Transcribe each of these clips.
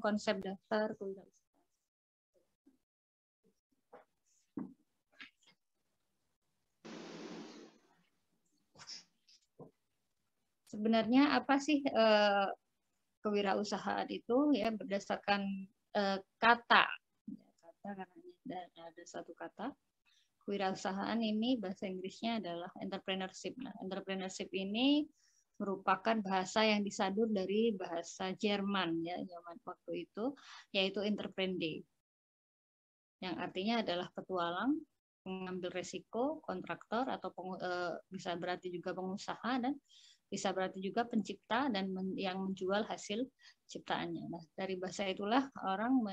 konsep daftar kewirausahaan. Sebenarnya apa sih kewirausahaan itu ya, berdasarkan kata karena ada satu kata. Kewirausahaan ini bahasa Inggrisnya adalah entrepreneurship. Nah, entrepreneurship ini merupakan bahasa yang disadur dari bahasa Jerman ya zaman waktu itu, yaitu entreprende, yang artinya adalah petualang, mengambil resiko, kontraktor atau bisa berarti juga pengusaha, dan bisa berarti juga pencipta dan yang menjual hasil ciptaannya. Nah, dari bahasa itulah orang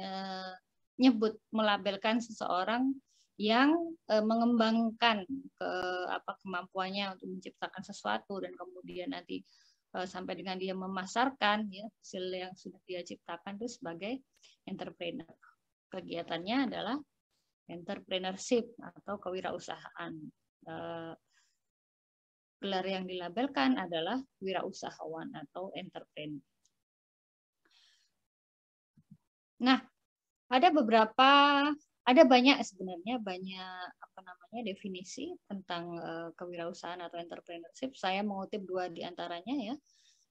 melabelkan seseorang yang mengembangkan kemampuannya untuk menciptakan sesuatu dan kemudian nanti sampai dengan dia memasarkan ya hasil yang sudah dia ciptakan itu sebagai entrepreneur. Kegiatannya adalah entrepreneurship atau kewirausahaan. Gelar yang dilabelkan adalah wirausahawan atau entrepreneur. Nah, ada banyak sebenarnya definisi tentang kewirausahaan atau entrepreneurship. Saya mengutip 2 di antaranya ya.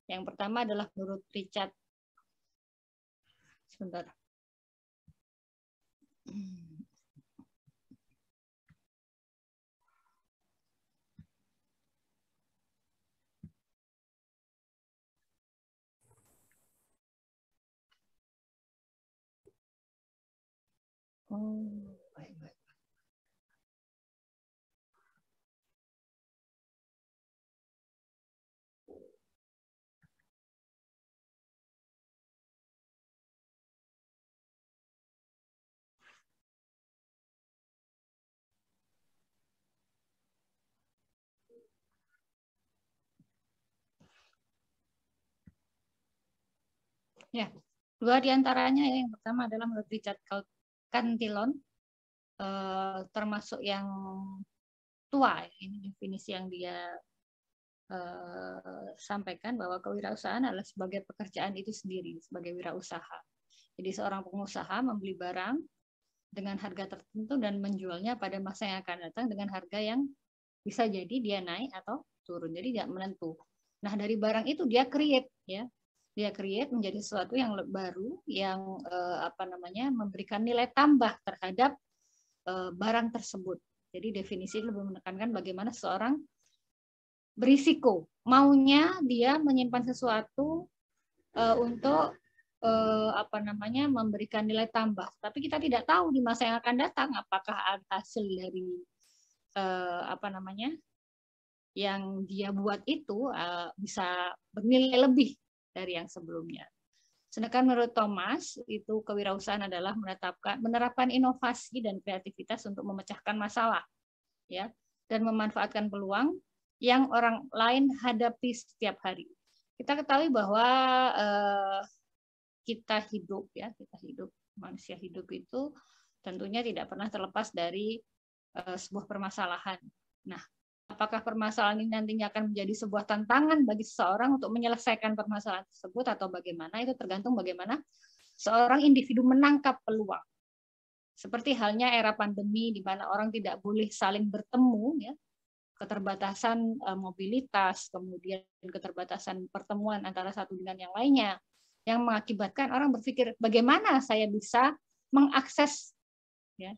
Yang pertama adalah menurut Richard. Sebentar. Oh, baik. Ya, 2 di antaranya ya. Yang pertama adalah menurut Richard Cantillon, termasuk yang tua. Ini definisi yang dia sampaikan, bahwa kewirausahaan adalah sebagai pekerjaan itu sendiri, sebagai wirausaha. Jadi seorang pengusaha membeli barang dengan harga tertentu dan menjualnya pada masa yang akan datang dengan harga yang bisa jadi dia naik atau turun. Jadi tidak menentu. Nah, dari barang itu dia create ya. Dia create menjadi sesuatu yang baru, yang memberikan nilai tambah terhadap barang tersebut. Jadi definisi lebih menekankan bagaimana seorang berisiko, maunya dia menyimpan sesuatu untuk memberikan nilai tambah. Tapi kita tidak tahu di masa yang akan datang apakah hasil dari yang dia buat itu bisa bernilai lebih dari yang sebelumnya. Sedangkan menurut Thomas, itu kewirausahaan adalah menerapkan inovasi dan kreativitas untuk memecahkan masalah, ya, dan memanfaatkan peluang yang orang lain hadapi setiap hari. Kita ketahui bahwa manusia hidup itu tentunya tidak pernah terlepas dari sebuah permasalahan. Nah, apakah permasalahan ini nantinya akan menjadi sebuah tantangan bagi seseorang untuk menyelesaikan permasalahan tersebut atau bagaimana, itu tergantung bagaimana seorang individu menangkap peluang. Seperti halnya era pandemi di mana orang tidak boleh saling bertemu, ya, keterbatasan mobilitas, kemudian keterbatasan pertemuan antara satu dengan yang lainnya, yang mengakibatkan orang berpikir bagaimana saya bisa mengakses ya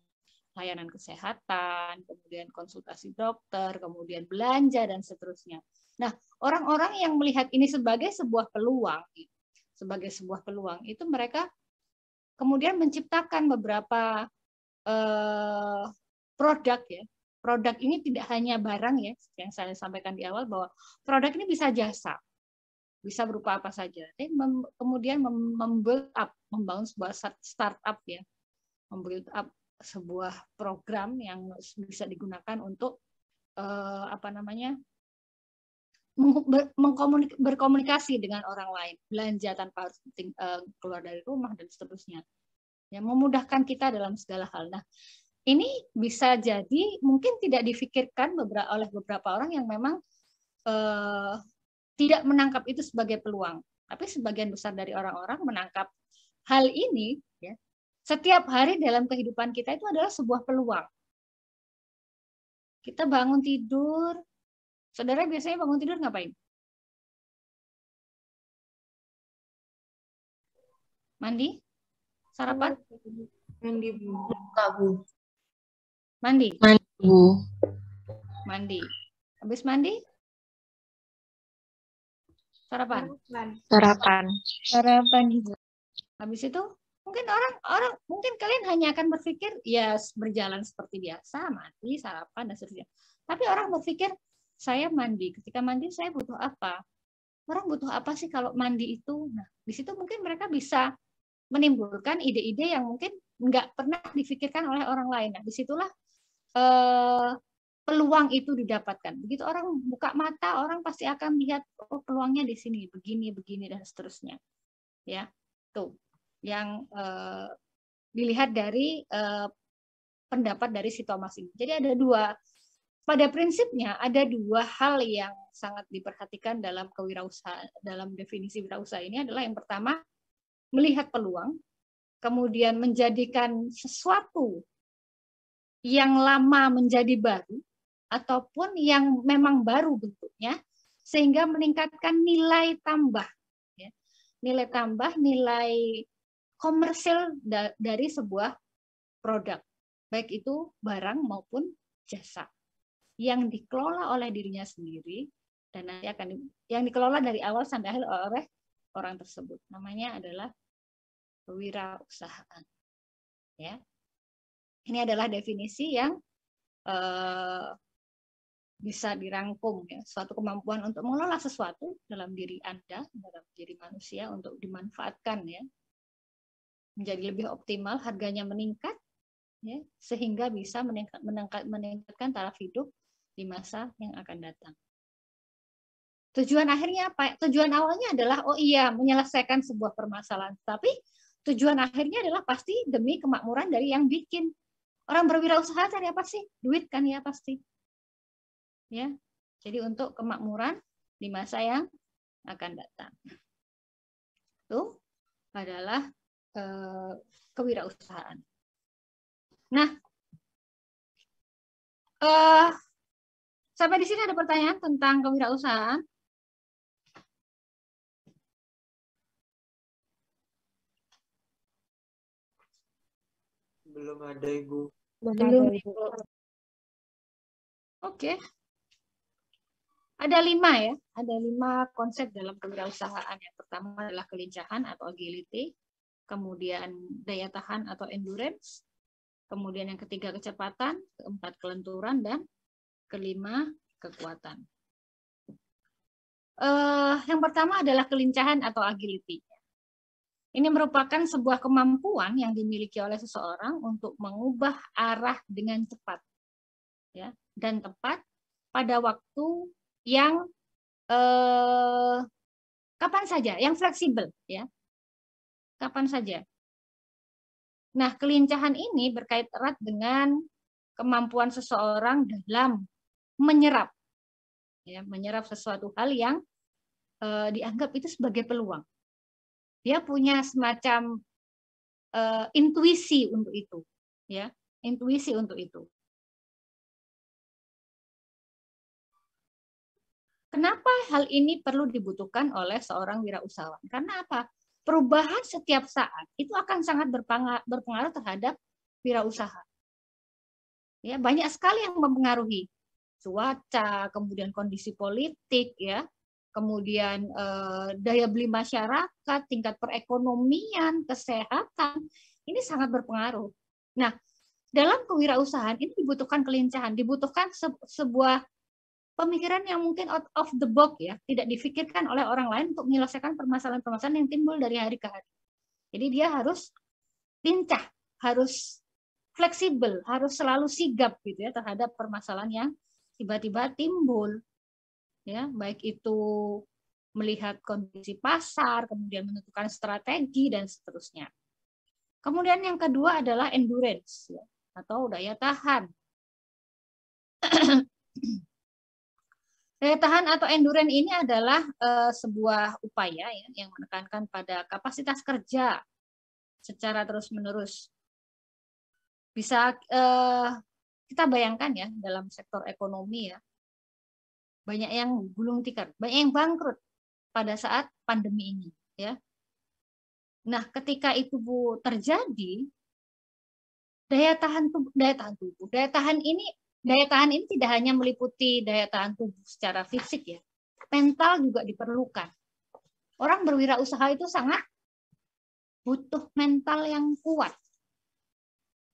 layanan kesehatan, kemudian konsultasi dokter, kemudian belanja, dan seterusnya. Nah, orang-orang yang melihat ini sebagai sebuah peluang, itu mereka kemudian menciptakan beberapa produk ya. Produk ini tidak hanya barang ya, yang saya sampaikan di awal, bahwa produk ini bisa jasa, bisa berupa apa saja. Kemudian membangun sebuah startup ya, membuild up sebuah program yang bisa digunakan untuk berkomunikasi dengan orang lain, belanja tanpa harus keluar dari rumah dan seterusnya, yang memudahkan kita dalam segala hal. Nah, ini bisa jadi mungkin tidak difikirkan oleh beberapa orang yang memang tidak menangkap itu sebagai peluang, tapi sebagian besar dari orang-orang menangkap hal ini ya, setiap hari dalam kehidupan kita itu adalah sebuah peluang. Kita bangun tidur, saudara biasanya bangun tidur ngapain? Mandi? Sarapan? Mandi, Bu. Buka, Bu. Mandi? Mandi, Bu. Mandi. Habis mandi? Sarapan? Sarapan. Sarapan juga. Habis itu mungkin orang mungkin kalian hanya akan berpikir ya berjalan seperti biasa, mandi, sarapan dan seterusnya. Tapi orang berpikir saya mandi, ketika mandi saya butuh apa? Orang butuh apa sih kalau mandi itu? Nah, di situ mungkin mereka bisa menimbulkan ide-ide yang mungkin nggak pernah difikirkan oleh orang lain. Nah, disitulah peluang itu didapatkan. Begitu orang buka mata, orang pasti akan lihat oh peluangnya di sini, begini dan seterusnya. Ya, tuh yang dilihat dari pendapat dari si Thomas ini. Jadi ada dua, pada prinsipnya ada dua hal yang sangat diperhatikan dalam kewirausahaan, dalam definisi wirausaha ini adalah yang pertama melihat peluang, kemudian menjadikan sesuatu yang lama menjadi baru, ataupun yang memang baru bentuknya, sehingga meningkatkan nilai tambah. Ya. Nilai tambah, nilai komersil dari sebuah produk, baik itu barang maupun jasa, yang dikelola oleh dirinya sendiri, dan nanti akan yang dikelola dari awal sampai akhir oleh orang tersebut. Namanya adalah kewirausahaan. Ya. Ini adalah definisi yang bisa dirangkum ya, suatu kemampuan untuk mengelola sesuatu dalam diri Anda, dalam diri manusia untuk dimanfaatkan ya, menjadi lebih optimal, harganya meningkat ya, sehingga bisa meningkatkan taraf hidup di masa yang akan datang. Tujuan akhirnya apa? Tujuan awalnya adalah oh iya menyelesaikan sebuah permasalahan, tapi tujuan akhirnya adalah pasti demi kemakmuran dari yang bikin. Orang berwirausaha cari apa sih? Duit kan ya pasti. Ya. Jadi untuk kemakmuran di masa yang akan datang. Itu adalah kewirausahaan. Nah, sampai di sini ada pertanyaan tentang kewirausahaan? Belum ada, Ibu. Belum, Ibu. Oke. Ada 5 ya, ada 5 konsep dalam kewirausahaan. Yang pertama adalah kelincahan atau agility, kemudian daya tahan atau endurance, kemudian yang ketiga kecepatan, keempat kelenturan, dan kelima kekuatan. Yang pertama adalah kelincahan atau agility. Ini merupakan sebuah kemampuan yang dimiliki oleh seseorang untuk mengubah arah dengan cepat, ya, dan tepat pada waktu yang kapan saja, yang fleksibel, ya, kapan saja. Nah, kelincahan ini berkait erat dengan kemampuan seseorang dalam menyerap, ya, menyerap sesuatu hal yang dianggap itu sebagai peluang. Dia punya semacam intuisi untuk itu, ya, intuisi untuk itu. Kenapa hal ini perlu dibutuhkan oleh seorang wirausahawan? Karena apa? Perubahan setiap saat itu akan sangat berpengaruh terhadap wirausaha. Ya, banyak sekali yang mempengaruhi cuaca, kemudian kondisi politik, ya, kemudian daya beli masyarakat, tingkat perekonomian, kesehatan, ini sangat berpengaruh. Nah, dalam kewirausahaan ini dibutuhkan kelincahan, dibutuhkan sebuah pemikiran yang mungkin out of the box ya, tidak difikirkan oleh orang lain untuk menyelesaikan permasalahan-permasalahan yang timbul dari hari ke hari. Jadi dia harus lincah, harus fleksibel, harus selalu sigap gitu ya terhadap permasalahan yang tiba-tiba timbul. Ya, baik itu melihat kondisi pasar, kemudian menentukan strategi dan seterusnya. Kemudian yang kedua adalah endurance ya, atau daya tahan. Daya tahan atau endurance ini adalah sebuah upaya ya, yang menekankan pada kapasitas kerja secara terus-menerus. Bisa kita bayangkan ya dalam sektor ekonomi ya, banyak yang gulung tikar, banyak yang bangkrut pada saat pandemi ini ya. Nah, ketika itu Bu terjadi, daya tahan ini tidak hanya meliputi daya tahan tubuh secara fisik ya, mental juga diperlukan. Orang berwirausaha itu sangat butuh mental yang kuat.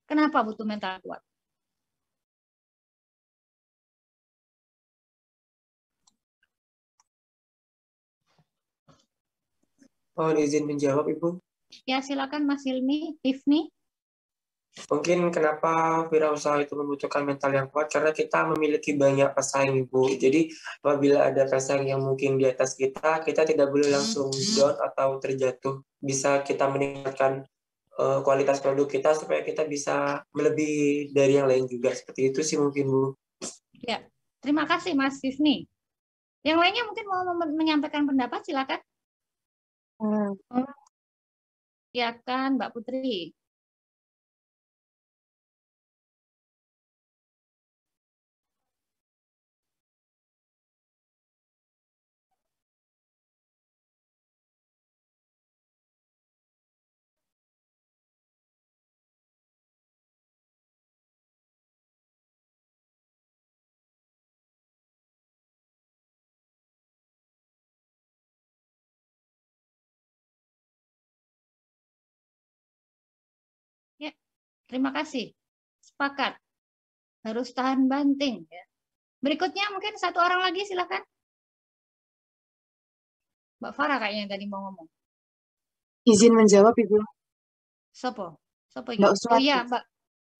Kenapa butuh mental kuat? Mohon izin menjawab, Ibu. Ya, silakan Mas Hifni. Mungkin kenapa wirausaha itu membutuhkan mental yang kuat, karena kita memiliki banyak pesaing, Ibu. Jadi apabila ada pesaing yang mungkin di atas kita tidak boleh langsung down atau terjatuh. Bisa kita meningkatkan kualitas produk kita supaya kita bisa melebihi dari yang lain juga. Seperti itu sih mungkin, Bu. Ya, terima kasih Mas Hifni. Yang lainnya mungkin mau menyampaikan pendapat, silakan. Ya kan, Mbak Putri. Ya, terima kasih. Sepakat. Harus tahan banting. Ya. Berikutnya mungkin satu orang lagi, silakan. Mbak Farah kayaknya yang tadi mau ngomong. Izin menjawab, Ibu. Sopo? Sopo Mbak gitu? Oh iya, Mbak.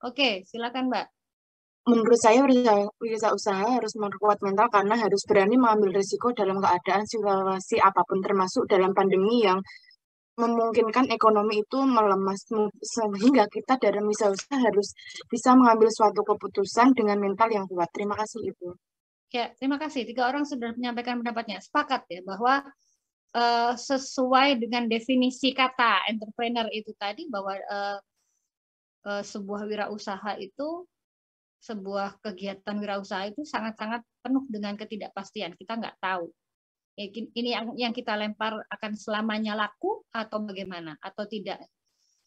Oke, silakan Mbak. Menurut saya wirausaha harus memperkuat mental karena harus berani mengambil risiko dalam keadaan situasi apapun, termasuk dalam pandemi yang memungkinkan ekonomi itu melemah, sehingga kita dalam wirausaha harus bisa mengambil suatu keputusan dengan mental yang kuat. Terima kasih, Ibu. Ya, terima kasih. 3 orang sudah menyampaikan pendapatnya. Sepakat ya bahwa sesuai dengan definisi kata entrepreneur itu tadi, bahwa sebuah wirausaha itu, sebuah kegiatan wirausaha itu sangat-sangat penuh dengan ketidakpastian. Kita nggak tahu. Ini yang kita lempar akan selamanya laku atau bagaimana atau tidak.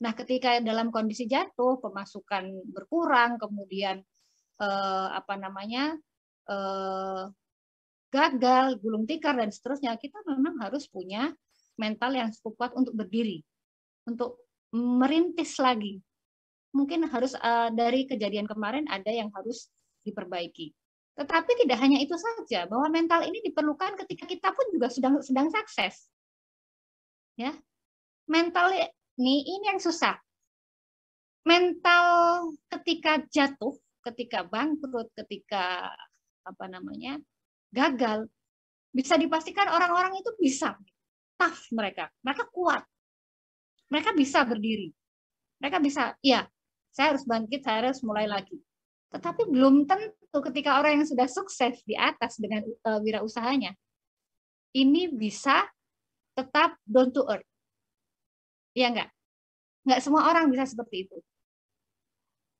Nah, ketika dalam kondisi jatuh, pemasukan berkurang, kemudian gagal, gulung tikar dan seterusnya, kita memang harus punya mental yang cukup kuat untuk berdiri, untuk merintis lagi. Mungkin harus dari kejadian kemarin ada yang harus diperbaiki. Tetapi tidak hanya itu saja, bahwa mental ini diperlukan ketika kita pun juga sedang sukses. Ya. Mental ini yang susah. Mental ketika jatuh, ketika bangkrut, ketika gagal, bisa dipastikan orang-orang itu bisa tough, mereka kuat, mereka bisa berdiri, mereka bisa, ya saya harus bangkit, saya harus mulai lagi. Tetapi belum tentu ketika orang yang sudah sukses di atas dengan wirausahanya ini bisa tetap down to earth. Ya enggak semua orang bisa seperti itu.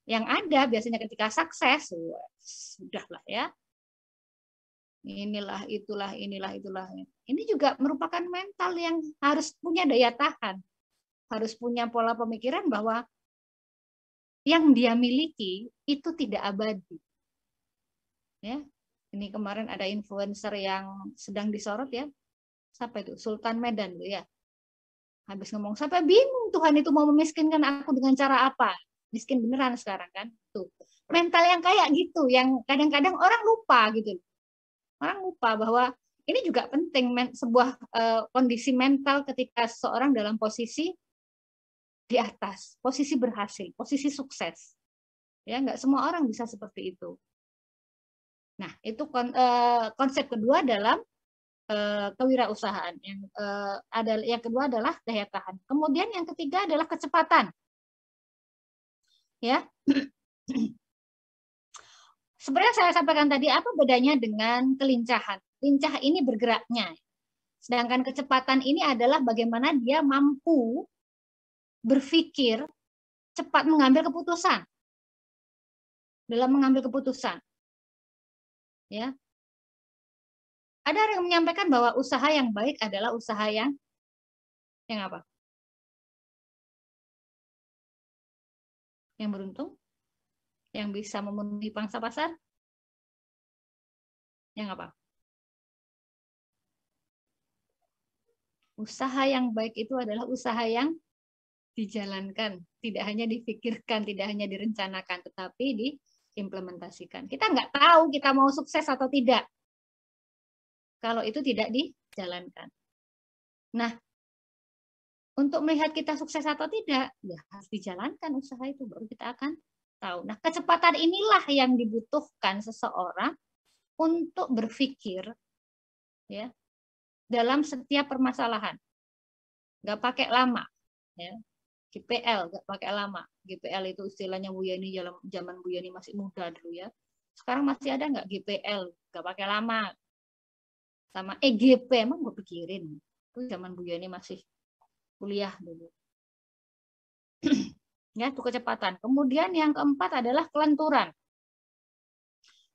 Yang ada biasanya ketika sukses, sudahlah ya, inilah, itulah. Ini juga merupakan mental yang harus punya daya tahan, harus punya pola pemikiran bahwa yang dia miliki itu tidak abadi. Ya, ini kemarin ada influencer yang sedang disorot ya, siapa itu? Sultan Medan tuh ya. Habis ngomong sampai bingung, Tuhan itu mau memiskinkan aku dengan cara apa? Miskin beneran sekarang kan? Tuh. Mental yang kayak gitu, yang kadang-kadang orang lupa gitu. Orang lupa bahwa ini juga penting, sebuah kondisi mental ketika seseorang dalam posisi di atas, posisi berhasil, posisi sukses. Ya, nggak semua orang bisa seperti itu. Nah, itu konsep kedua dalam kewirausahaan. Yang kedua adalah daya tahan. Kemudian yang ketiga adalah kecepatan. Ya. Sebenarnya saya sampaikan tadi, apa bedanya dengan kelincahan? Lincah ini bergeraknya. Sedangkan kecepatan ini adalah bagaimana dia mampu berpikir, cepat mengambil keputusan. Dalam mengambil keputusan. Ya. Ada yang menyampaikan bahwa usaha yang baik adalah usaha yang apa? Yang beruntung? Yang bisa memenuhi pangsa pasar? Yang apa? Usaha yang baik itu adalah usaha yang dijalankan, tidak hanya difikirkan, tidak hanya direncanakan, tetapi diimplementasikan. Kita nggak tahu kita mau sukses atau tidak kalau itu tidak dijalankan. Nah, untuk melihat kita sukses atau tidak, ya harus dijalankan usaha itu, baru kita akan tahu. Nah, kecepatan inilah yang dibutuhkan seseorang untuk berpikir, ya, dalam setiap permasalahan. Nggak pakai lama, ya. GPL nggak pakai lama. GPL itu istilahnya Bu Yani, zaman Bu Yani masih muda dulu ya. Sekarang masih ada nggak GPL? Nggak pakai lama. Sama EGP, emang gue pikirin. Itu zaman Bu Yani masih kuliah dulu. Ya, itu kecepatan. Kemudian yang keempat adalah kelenturan.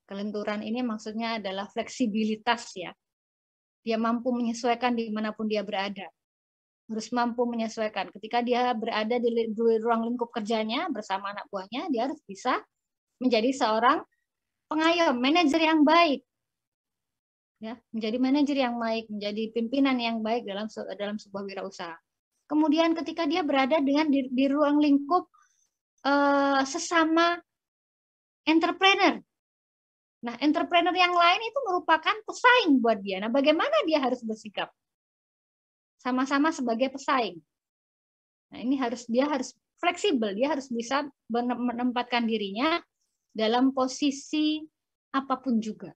Kelenturan ini maksudnya adalah fleksibilitas ya. Dia mampu menyesuaikan dimanapun dia berada. Harus mampu menyesuaikan. Ketika dia berada di ruang lingkup kerjanya bersama anak buahnya, dia harus bisa menjadi seorang pengayom, manajer yang baik. Ya, menjadi manajer yang baik, menjadi pimpinan yang baik dalam sebuah wirausaha. Kemudian ketika dia berada di ruang lingkup sesama entrepreneur. Nah, entrepreneur yang lain itu merupakan pesaing buat dia. Nah, bagaimana dia harus bersikap? Sama-sama sebagai pesaing. Nah, ini dia harus fleksibel, dia harus bisa menempatkan dirinya dalam posisi apapun juga.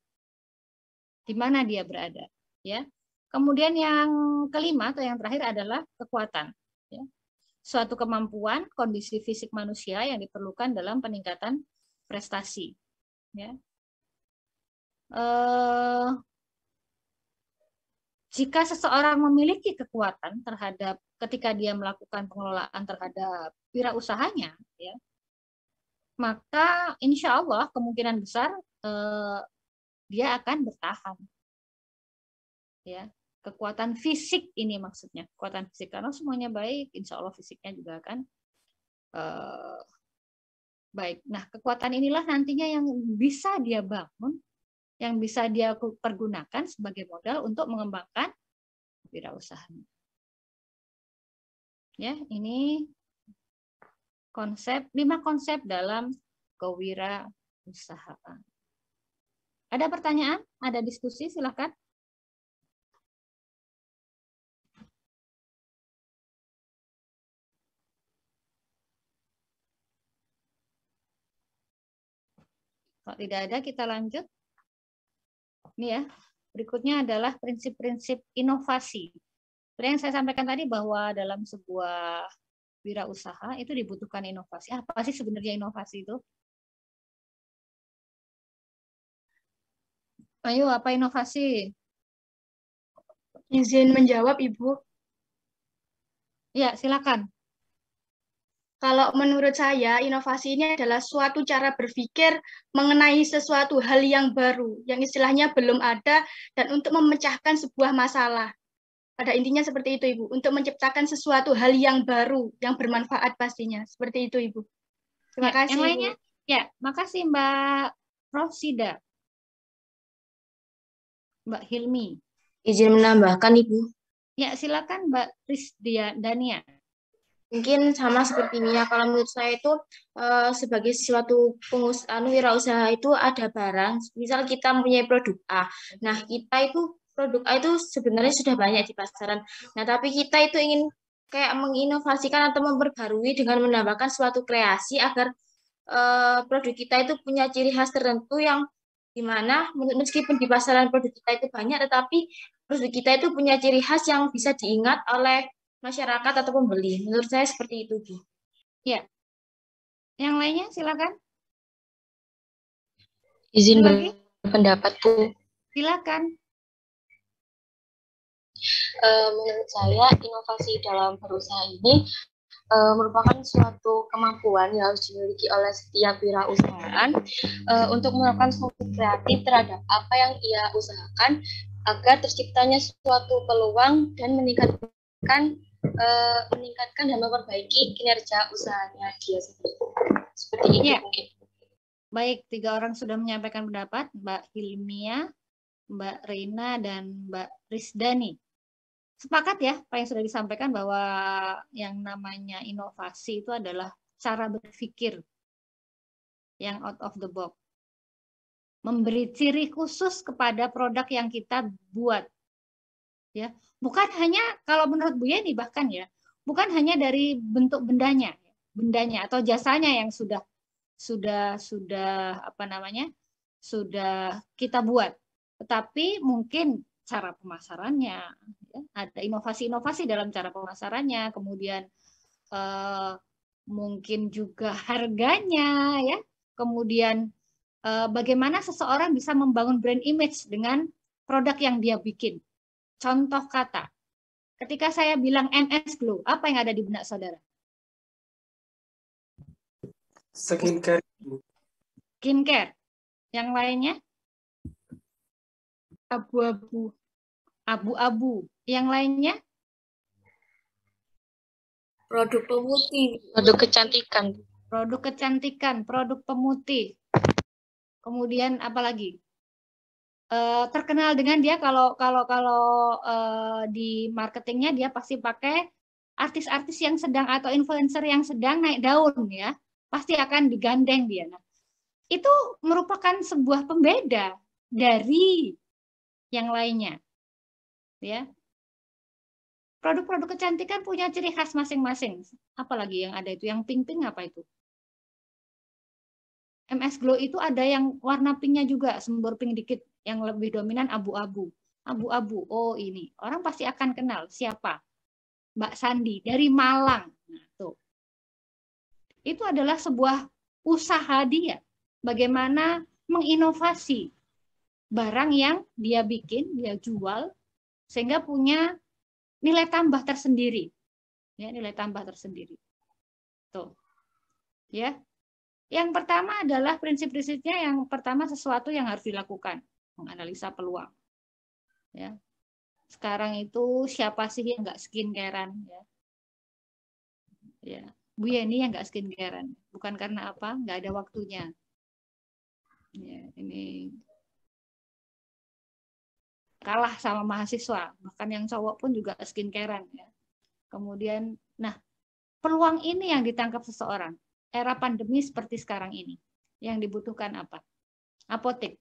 Di mana dia berada, ya. Kemudian yang kelima atau yang terakhir adalah kekuatan, ya. Suatu kemampuan kondisi fisik manusia yang diperlukan dalam peningkatan prestasi, ya. Jika seseorang memiliki kekuatan terhadap ketika dia melakukan pengelolaan terhadap wirausahanya, ya, maka insya Allah kemungkinan besar dia akan bertahan. Ya, kekuatan fisik ini maksudnya, kekuatan fisik, karena semuanya baik, insya Allah fisiknya juga akan baik. Nah, kekuatan inilah nantinya yang bisa dia bangun, yang bisa dia pergunakan sebagai modal untuk mengembangkan wirausahanya. Ya, ini 5 konsep dalam kewirausahaan. Ada pertanyaan? Ada diskusi? Silakan. Kalau tidak ada, kita lanjut. Ini ya, berikutnya adalah prinsip-prinsip inovasi. Seperti yang saya sampaikan tadi bahwa dalam sebuah wirausaha itu dibutuhkan inovasi. Apa sih sebenarnya inovasi itu? Ayo, apa inovasi? Izin menjawab, Ibu. Ya, silakan. Kalau menurut saya, inovasi ini adalah suatu cara berpikir mengenai sesuatu hal yang baru, yang istilahnya belum ada, dan untuk memecahkan sebuah masalah. Pada intinya seperti itu, Ibu. Untuk menciptakan sesuatu hal yang baru, yang bermanfaat pastinya. Seperti itu, Ibu. Terima kasih, yang lainnya? Ibu. Ya, makasih Mbak Rosida. Mbak Hilmi. Izin menambahkan, Ibu. Ya, silakan Mbak Dania. Mungkin sama seperti Mia, kalau menurut saya itu sebagai suatu wirausaha itu ada barang, misal kita mempunyai produk A. Nah, produk A itu sebenarnya sudah banyak di pasaran. Nah, tapi kita itu ingin kayak menginovasikan atau memperbarui dengan menambahkan suatu kreasi agar produk kita itu punya ciri khas tertentu yang dimana meskipun di pasaran produk kita itu banyak, tetapi produk kita itu punya ciri khas yang bisa diingat oleh masyarakat atau pembeli. Menurut saya seperti itu, Bu. Ya. Yang lainnya silakan. Izin berpendapat, Bu. Silakan. Menurut saya inovasi dalam berusaha ini merupakan suatu kemampuan yang harus dimiliki oleh setiap wirausahaan untuk melakukan solusi kreatif terhadap apa yang ia usahakan agar terciptanya suatu peluang dan meningkatkan dan memperbaiki kinerja usahanya dia sendiri. Seperti itu mungkin. Baik, 3 orang sudah menyampaikan pendapat, Mbak Hilmia, Mbak Reina, dan Mbak Risdani. Sepakat ya, apa yang sudah disampaikan bahwa yang namanya inovasi itu adalah cara berpikir yang out of the box. Memberi ciri khusus kepada produk yang kita buat. Ya, bukan hanya kalau menurut Bu Yeni bahkan ya, bukan hanya dari bentuk bendanya atau jasanya yang sudah apa namanya? Sudah kita buat. Tetapi mungkin cara pemasarannya, ya, ada inovasi-inovasi dalam cara pemasarannya, kemudian mungkin juga harganya, ya, kemudian bagaimana seseorang bisa membangun brand image dengan produk yang dia bikin. Contoh kata, ketika saya bilang MS Glow, apa yang ada di benak saudara? Skincare. Skincare. Yang lainnya? Abu-abu. Abu-abu. Yang lainnya? Produk pemutih. Produk kecantikan. Produk kecantikan, produk pemutih. Kemudian apa lagi? Terkenal dengan dia kalau di marketingnya dia pasti pakai artis-artis yang sedang atau influencer yang sedang naik daun ya, pasti akan digandeng dia. Nah, itu merupakan sebuah pembeda dari yang lainnya, ya. Produk-produk kecantikan punya ciri khas masing-masing. Apalagi yang ada itu, yang pink-pink apa itu? MS Glow itu ada yang warna pinknya juga, sembur pink dikit, yang lebih dominan abu-abu. Abu-abu, oh ini. Orang pasti akan kenal siapa? Mbak Sandi, dari Malang. Nah, tuh. Itu adalah sebuah usaha dia. Bagaimana menginovasi barang yang dia bikin, dia jual, sehingga punya nilai tambah tersendiri. Ya, nilai tambah tersendiri. Tuh. Ya. Yang pertama adalah prinsip-prinsipnya, yang pertama sesuatu yang harus dilakukan, menganalisa peluang. Ya. Sekarang itu siapa sih yang nggak skincarean? Ya. Ya. Bu Yeni yang nggak skincarean, bukan karena apa? Nggak ada waktunya. Ya, ini kalah sama mahasiswa, bahkan yang cowok pun juga skincarean. Ya. Kemudian, nah peluang ini yang ditangkap seseorang. Era pandemi seperti sekarang ini, yang dibutuhkan apa? Apotek.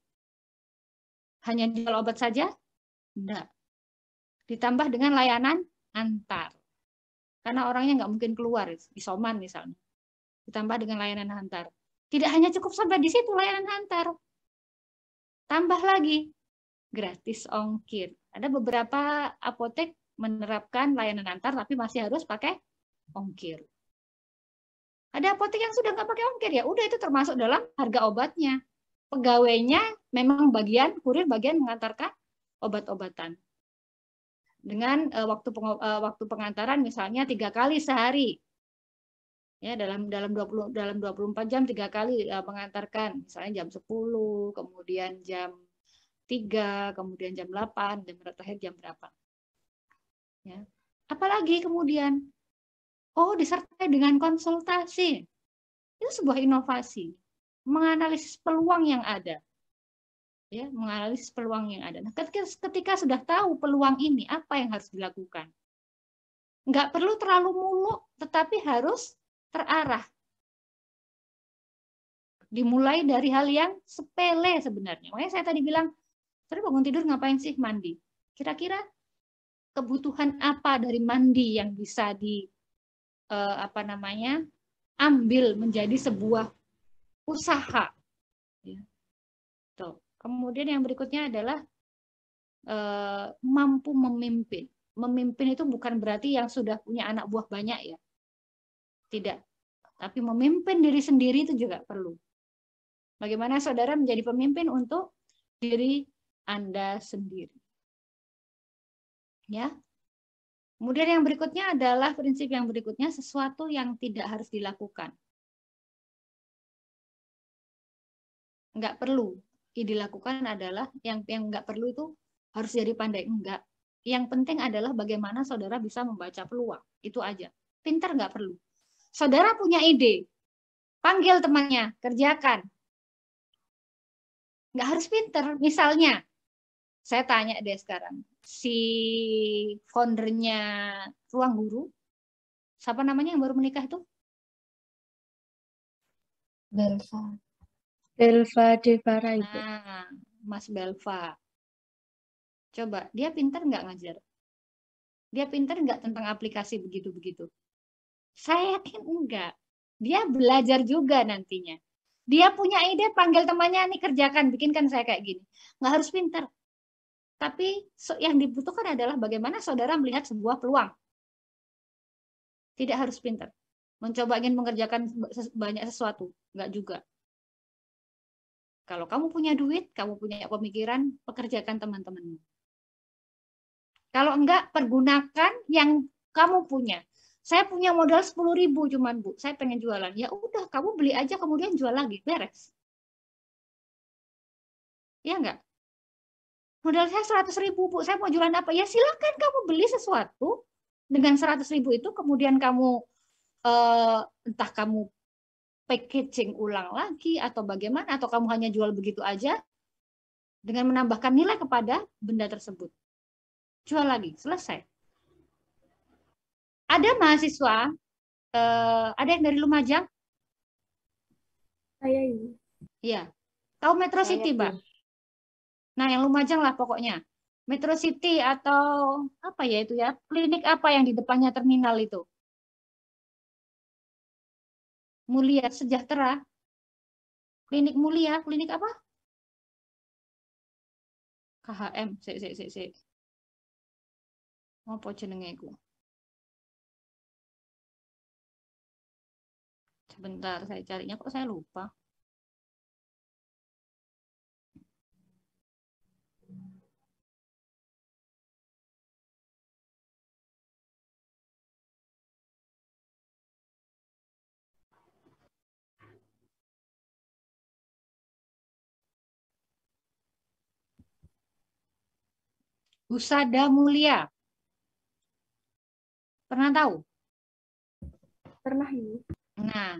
Hanya jual obat saja? Enggak. Ditambah dengan layanan antar. Karena orangnya nggak mungkin keluar, isoman misalnya. Ditambah dengan layanan antar. Tidak hanya cukup sampai di situ layanan antar. Tambah lagi, gratis ongkir. Ada beberapa apotek menerapkan layanan antar, tapi masih harus pakai ongkir. Ada apotek yang sudah nggak pakai ongkir, ya udah itu termasuk dalam harga obatnya. Pegawainya memang kurir bagian mengantarkan obat-obatan. Dengan waktu pengantaran misalnya 3 kali sehari. Ya, dalam 24 jam 3 kali mengantarkan, misalnya jam 10, kemudian jam 3, kemudian jam 8, dan terakhir jam berapa. Ya. Apalagi kemudian disertai dengan konsultasi. Itu sebuah inovasi. Menganalisis peluang yang ada. Ya, menganalisis peluang yang ada. Nah, ketika sudah tahu peluang ini, apa yang harus dilakukan? Nggak perlu terlalu muluk, tetapi harus terarah. Dimulai dari hal yang sepele sebenarnya. Makanya saya tadi bilang, tadi bangun tidur ngapain sih? Mandi. Kira-kira kebutuhan apa dari mandi yang bisa ambil menjadi sebuah usaha. Ya. Tuh. Kemudian yang berikutnya adalah mampu memimpin. Memimpin itu bukan berarti yang sudah punya anak buah banyak ya. Tidak. Tapi memimpin diri sendiri itu juga perlu. Bagaimana saudara menjadi pemimpin untuk diri Anda sendiri. Ya. Kemudian yang berikutnya adalah prinsip yang berikutnya, sesuatu yang tidak harus dilakukan. Nggak perlu dilakukan adalah yang nggak perlu itu harus jadi pandai, enggak. Yang penting adalah bagaimana saudara bisa membaca peluang, itu aja. Pintar nggak perlu. Saudara punya ide, panggil temannya, kerjakan. Nggak harus pintar. Misalnya, saya tanya deh sekarang, si foundernya Ruang Guru, siapa namanya yang baru menikah itu? Belva. Belva Devara itu. Nah, Mas Belva. Coba, dia pintar nggak ngajar? Dia pintar nggak tentang aplikasi begitu-begitu? Saya yakin enggak. Dia belajar juga nantinya. Dia punya ide, panggil temannya, nih kerjakan, bikinkan saya kayak gini. Nggak harus pintar. Tapi yang dibutuhkan adalah bagaimana saudara melihat sebuah peluang. Tidak harus pintar. Mencoba ingin mengerjakan banyak sesuatu. Nggak juga. Kalau kamu punya duit, kamu punya pemikiran, pekerjakan teman-temanmu. Kalau enggak, pergunakan yang kamu punya. Saya punya modal 10.000 cuman Bu, saya pengen jualan. Ya udah, kamu beli aja kemudian jual lagi, beres. Ya enggak? Modal saya 100.000 Bu, saya mau jualan apa? Ya silakan kamu beli sesuatu dengan 100.000 itu, kemudian kamu entah kamu packaging ulang lagi atau bagaimana, atau kamu hanya jual begitu aja dengan menambahkan nilai kepada benda tersebut. Jual lagi, selesai. Ada mahasiswa, ada yang dari Lumajang? Saya ini. Iya. Tahu Metro Saya City, Mbak? Nah, yang Lumajang lah pokoknya. Metro City atau apa ya itu ya? Klinik apa yang di depannya terminal itu? Mulia Sejahtera. Klinik Mulia, klinik apa? KHM, sik. Apa jenenge iku? Sebentar, saya carinya kok saya lupa. Husada Mulia. Pernah tahu? Pernah ini. Nah,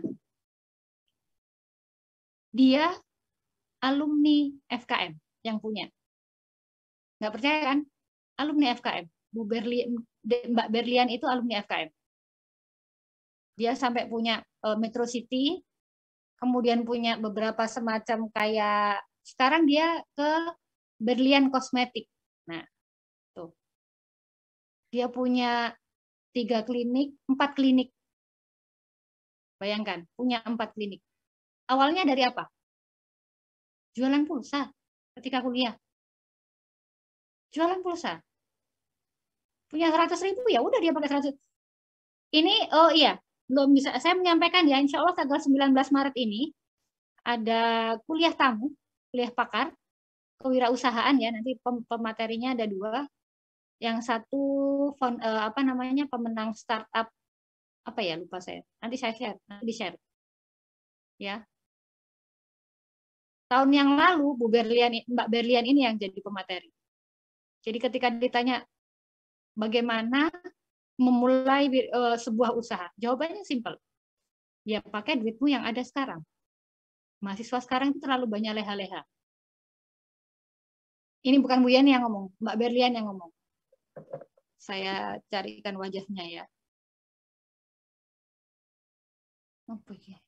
dia alumni FKM yang punya. Nggak percaya kan? Alumni FKM. Mbak Berlian itu alumni FKM. Dia sampai punya Metro City, kemudian punya beberapa semacam kayak, sekarang dia ke Berlian Kosmetik. Nah, tuh. Dia punya 4 klinik. Bayangkan, punya 4 klinik. Awalnya dari apa? Jualan pulsa ketika kuliah. Jualan pulsa. Punya 100.000, ya udah dia pakai 100. Ini, oh iya, belum bisa saya menyampaikan ya, insya Allah tanggal 19 Maret ini ada kuliah tamu, kuliah pakar kewirausahaan ya, nanti pematerinya ada 2. Yang satu pemenang startup apa ya, lupa saya. Nanti saya share, nanti di-share. Ya. Tahun yang lalu Mbak Berlian ini yang jadi pemateri. Jadi ketika ditanya bagaimana memulai sebuah usaha, jawabannya simpel. Ya pakai duitmu yang ada sekarang. Mahasiswa sekarang itu terlalu banyak leha-leha. Ini bukan Bu Yani yang ngomong, Mbak Berlian yang ngomong. Saya carikan wajahnya ya. Apa ya?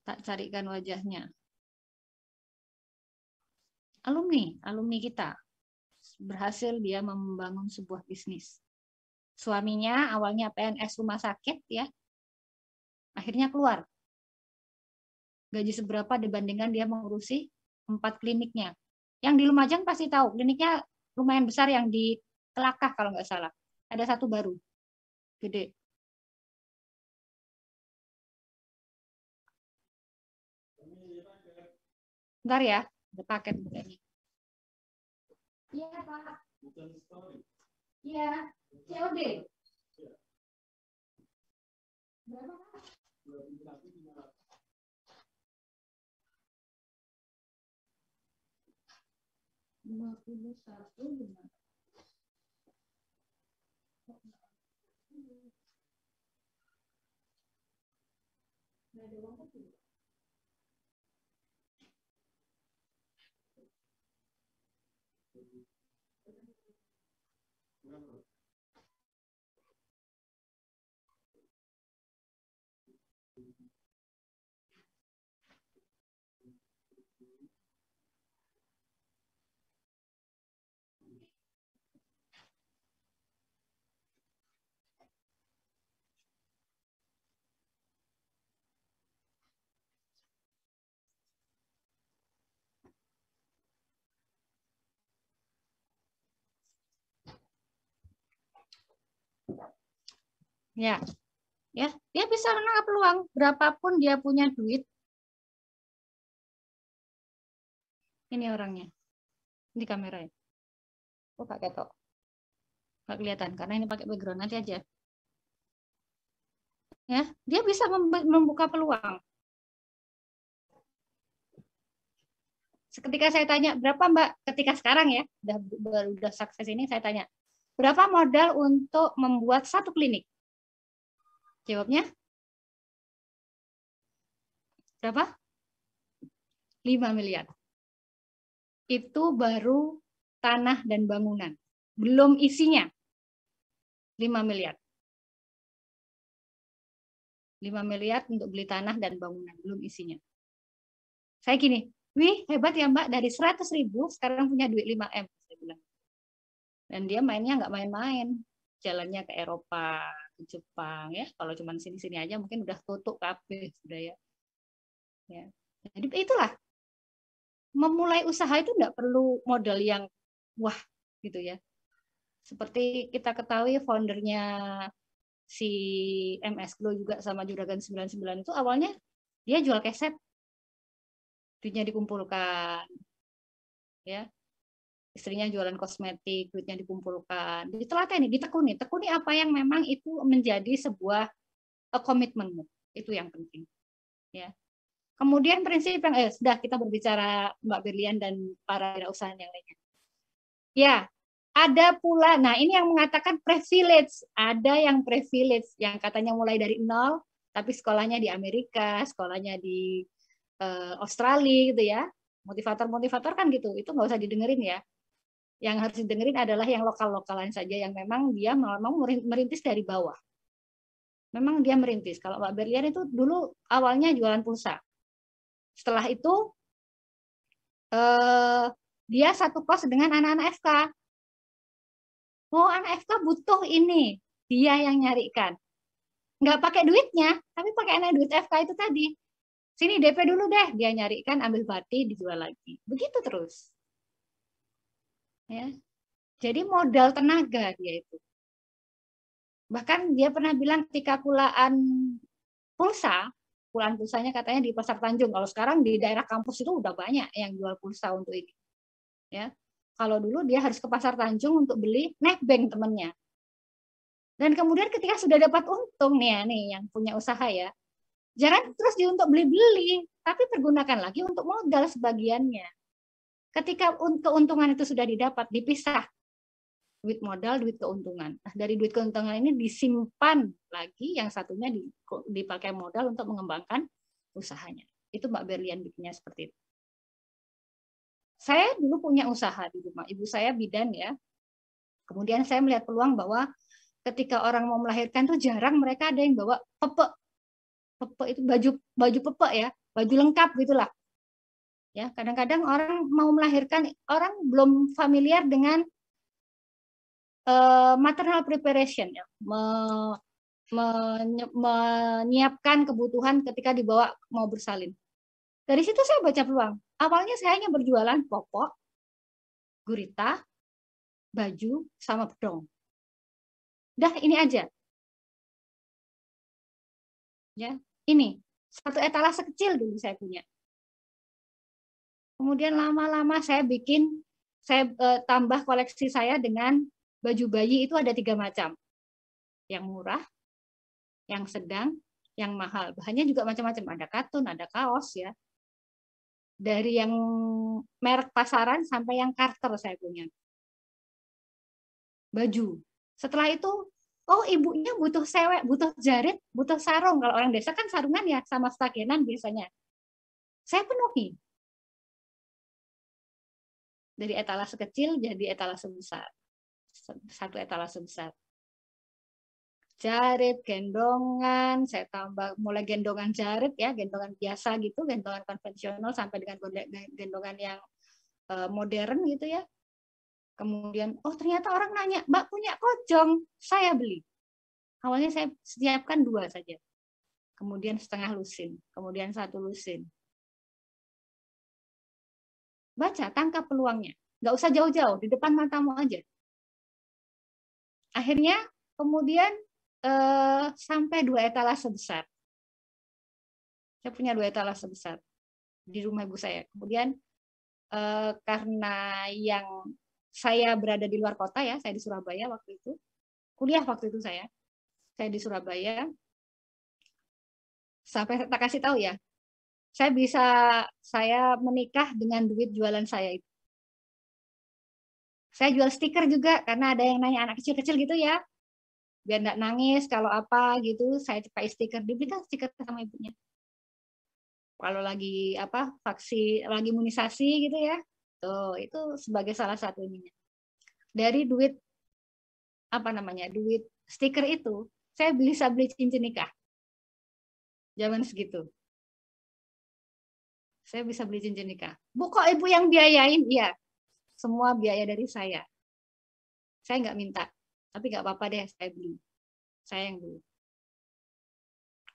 Tak carikan wajahnya. Alumni kita. Berhasil dia membangun sebuah bisnis. Suaminya awalnya PNS rumah sakit ya. Akhirnya keluar. Gaji seberapa dibandingkan dia mengurusi 4 kliniknya. Yang di Lumajang pasti tahu, kliniknya lumayan besar yang di Kelakah kalau nggak salah. Ada satu baru. Gede. Bentar ya, ada paket bukannya. Iya, Pak. Iya, COD. Berapa, Pak? 51 gimana? Nggak ada uang kecil. Ya, ya, dia bisa menangkap peluang berapapun dia punya duit. Ini orangnya, ini kamera ya. Oh, pakai tok, nggak kelihatan karena ini pakai background, nanti aja. Ya, dia bisa membuka peluang. Ketika saya tanya berapa Mbak, ketika sekarang ya, udah sukses ini, saya tanya berapa modal untuk membuat satu klinik? Jawabnya berapa? 5 miliar. Itu baru tanah dan bangunan. Belum isinya. 5 miliar. 5 miliar untuk beli tanah dan bangunan. Belum isinya. Saya gini, wih hebat ya Mbak, dari 100.000 sekarang punya duit 5M. Saya bilang. Dan dia mainnya nggak main-main. Jalannya ke Eropa, ke Jepang ya. Kalau cuma sini-sini aja mungkin udah tutup kabeh sudah ya. Ya. Jadi itulah, memulai usaha itu enggak perlu modal yang wah gitu ya. Seperti kita ketahui foundernya si MS Glow juga sama Juragan 99 itu awalnya dia jual keset, duitnya dikumpulkan, ya. Istrinya jualan kosmetik, duitnya dikumpulkan, ditelateni, ditekuni apa yang memang itu menjadi sebuah komitmenmu, itu yang penting, ya. Kemudian prinsip yang sudah kita berbicara Mbak Berlian dan para wirausaha yang lainnya. Ya, ada pula, nah ini yang mengatakan privilege, ada yang privilege yang katanya mulai dari nol, tapi sekolahnya di Amerika, sekolahnya di Australia gitu ya. Motivator-motivator kan gitu, itu nggak usah didengerin ya. Yang harus didengerin adalah yang lokal-lokalan saja, yang memang dia mau merintis dari bawah. Memang dia merintis. Kalau Mbak Berlian itu dulu awalnya jualan pulsa. Setelah itu dia satu kos dengan anak-anak FK. Oh, anak FK butuh ini, dia yang nyarikan. Nggak pakai duitnya, tapi pakai anak duit FK itu tadi. Sini DP dulu deh, dia nyarikan, ambil bati, dijual lagi. Begitu terus. Ya. Jadi modal tenaga dia itu. Bahkan dia pernah bilang ketika kulaan pulsanya katanya di Pasar Tanjung. Kalau sekarang di daerah kampus itu udah banyak yang jual pulsa untuk ini. Ya. Kalau dulu dia harus ke Pasar Tanjung untuk beli neckbank temennya. Dan kemudian ketika sudah dapat untung nih yang punya usaha ya, jangan terus untuk beli-beli, tapi pergunakan lagi untuk modal sebagiannya. Ketika keuntungan itu sudah didapat, dipisah. Duit modal, duit keuntungan. Nah, dari duit keuntungan ini disimpan lagi, yang satunya dipakai modal untuk mengembangkan usahanya. Itu Mbak Berlian bikinnya seperti itu. Saya dulu punya usaha di rumah. Ibu saya bidan ya. Kemudian saya melihat peluang bahwa ketika orang mau melahirkan tuh jarang mereka ada yang bawa pepek. Pepek itu baju pepek ya, baju lengkap gitulah. Ya, kadang-kadang orang mau melahirkan, orang belum familiar dengan maternal preparation ya, menyiapkan kebutuhan ketika dibawa mau bersalin. Dari situ saya baca peluang. Awalnya saya hanya berjualan popok, gurita, baju, sama bedong. Dah ini aja. Ya, ini satu etalase kecil dulu saya punya. Kemudian lama-lama saya bikin saya tambah koleksi saya dengan baju bayi itu ada 3 macam. Yang murah, yang sedang, yang mahal. Bahannya juga macam-macam. Ada katun, ada kaos ya. Dari yang merek pasaran sampai yang Carter saya punya. Baju. Setelah itu, oh ibunya butuh sewek, butuh jarit, butuh sarung. Kalau orang desa kan sarungan ya sama stakenan biasanya. Saya penuhi. Dari etalase kecil jadi etalase besar. 1 etalase besar. Jarit, gendongan, saya tambah mulai gendongan jarit ya, gendongan biasa gitu, gendongan konvensional sampai dengan gendongan yang modern gitu ya. Kemudian, oh ternyata orang nanya, Mbak punya kojong, saya beli. Awalnya saya siapkan 2 saja. Kemudian setengah lusin, kemudian 1 lusin. Baca, tangkap peluangnya. Nggak usah jauh-jauh, di depan matamu aja. Akhirnya, kemudian sampai 2 etalase besar. Saya punya 2 etalase besar di rumah ibu saya. Kemudian karena yang saya berada di luar kota ya, saya di Surabaya waktu itu, kuliah waktu itu saya di Surabaya. Sampai tak kasih tahu ya, saya menikah dengan duit jualan saya itu. Saya jual stiker juga karena ada yang nanya anak kecil-kecil gitu ya. Biar nggak nangis kalau apa gitu, saya pakai stiker, dibelikan stiker sama ibunya. Kalau lagi lagi imunisasi gitu ya, tuh itu sebagai salah satu ininya. Dari duit duit stiker itu, saya bisa beli cincin nikah. Zaman segitu, saya bisa beli cincin nikah. Bu, kok ibu yang biayain? Iya, semua biaya dari saya. Saya nggak minta. Tapi nggak apa-apa deh, saya beli. Saya yang beli.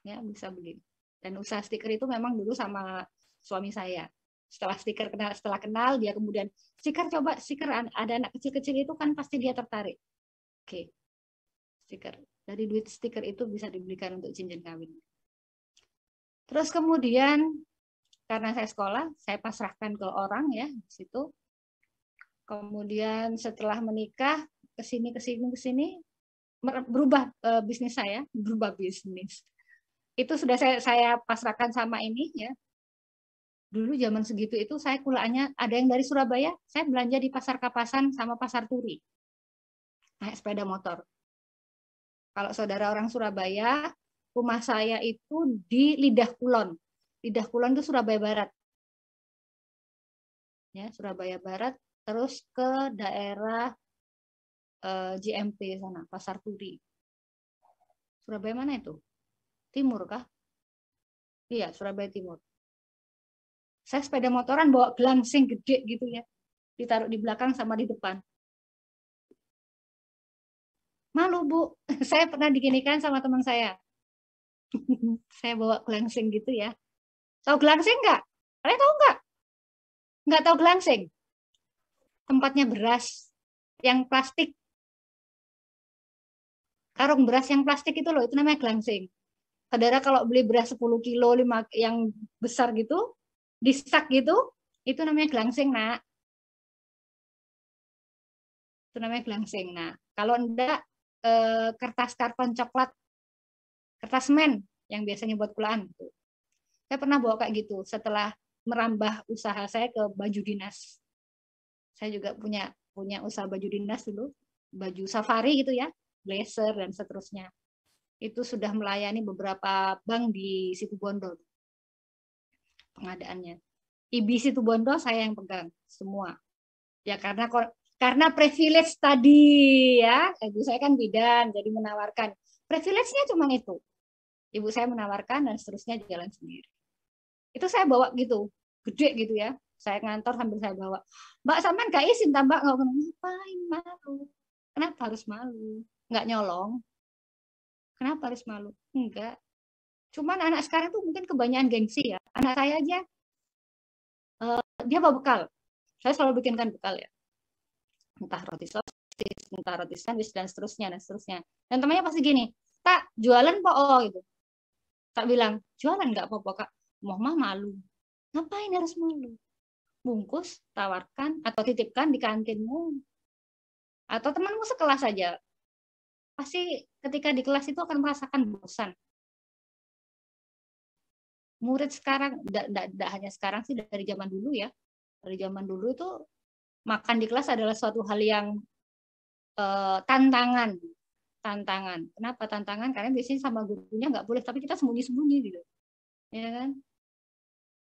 Ya, bisa beli. Dan usaha stiker itu memang dulu sama suami saya. Setelah kenal, dia kemudian, coba stiker, ada anak kecil-kecil itu kan pasti dia tertarik. Oke, stiker. Dari duit stiker itu bisa dibelikan untuk cincin kawin. Terus kemudian, karena saya sekolah, saya pasrahkan ke orang ya, di situ. Kemudian setelah menikah, kesini, berubah bisnis saya, Itu sudah saya pasrahkan sama ini ya. Dulu zaman segitu itu saya kulaannya ada yang dari Surabaya, saya belanja di Pasar Kapasan sama Pasar Turi. Naik sepeda motor. Kalau saudara orang Surabaya, rumah saya itu di Lidah Kulon. Lidah Kulon itu Surabaya Barat. Ya, Surabaya Barat, terus ke daerah JMP sana, Pasar Turi. Surabaya mana itu? Timur kah? Iya, Surabaya Timur. Saya sepeda motoran bawa gelangsing gede gitu ya. Ditaruh di belakang sama di depan. Malu, Bu. Saya pernah diginikan sama teman saya. Saya bawa gelangsing gitu ya. Tahu gelangsing nggak? Kalian tahu nggak? Nggak tahu gelangsing? Tempatnya beras yang plastik. Karung beras yang plastik itu loh, itu namanya gelangsing. Saudara kalau beli beras 10 kilo 5 yang besar gitu, di sak gitu, itu namanya gelangsing, Nak. Itu namanya gelangsing. Nah, kalau enggak kertas karton coklat, kertas semen yang biasanya buat kulaan gitu. Saya pernah bawa kayak gitu setelah merambah usaha saya ke baju dinas. Saya juga punya usaha baju dinas dulu, baju safari gitu ya, blazer dan seterusnya. Itu sudah melayani beberapa bank di Situbondo. Pengadaannya. IBI Situbondo saya yang pegang semua. Ya karena privilege tadi ya, ibu saya kan bidan, jadi menawarkan. Privilege-nya cuma itu. Ibu saya menawarkan dan seterusnya jalan sendiri. Itu saya bawa gitu, gede gitu ya. Saya ngantor sambil saya bawa. Mbak sampean gak izin tambah nggak ngapain, malu. Kenapa harus malu? Nggak nyolong. Kenapa harus malu? Enggak. Cuman anak sekarang tuh mungkin kebanyakan gengsi ya. Anak saya aja, dia bawa bekal. Saya selalu bikinkan bekal ya. Entah roti sosis, entah roti sandwich, dan seterusnya. Dan temannya pasti gini, tak jualan po gitu. Tak bilang, jualan nggak apa-apa kak. Mah malu. Ngapain harus malu? bungkus, tawarkan, atau titipkan di kantinmu, atau temanmu sekelas saja. Pasti ketika di kelas itu akan merasakan bosan. Murid sekarang, tidak hanya sekarang sih, dari zaman dulu ya. Dari zaman dulu itu makan di kelas adalah suatu hal yang tantangan. Kenapa tantangan? Karena biasanya sama gurunya nggak boleh, tapi kita sembunyi-sembunyi gitu. Ya kan?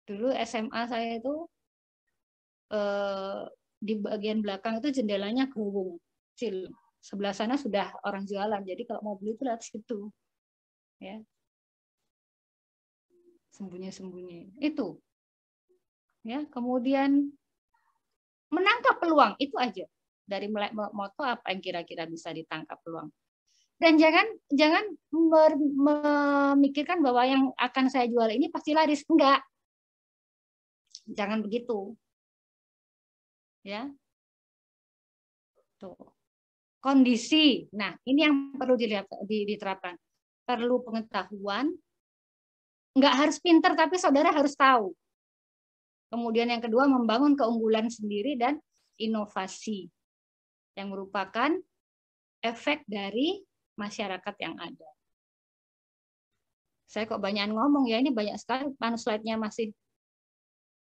Dulu SMA saya itu di bagian belakang itu jendelanya gowong kecil. Sebelah sana sudah orang jualan. Jadi kalau mau beli itu lewat situ. Ya. Sembunyi-sembunyi. Itu. Ya, kemudian menangkap peluang itu aja. Dari moto apa yang kira-kira bisa ditangkap peluang. Dan jangan memikirkan bahwa yang akan saya jual ini pasti laris. Enggak. Jangan begitu. Ya. Tuh. Kondisi. Nah, ini yang perlu diterapkan. Perlu pengetahuan. Enggak harus pinter, tapi saudara harus tahu. Kemudian yang kedua, membangun keunggulan sendiri dan inovasi. Yang merupakan efek dari masyarakat yang ada. Saya kok banyak ngomong ya, ini banyak sekali, slide-nya masih.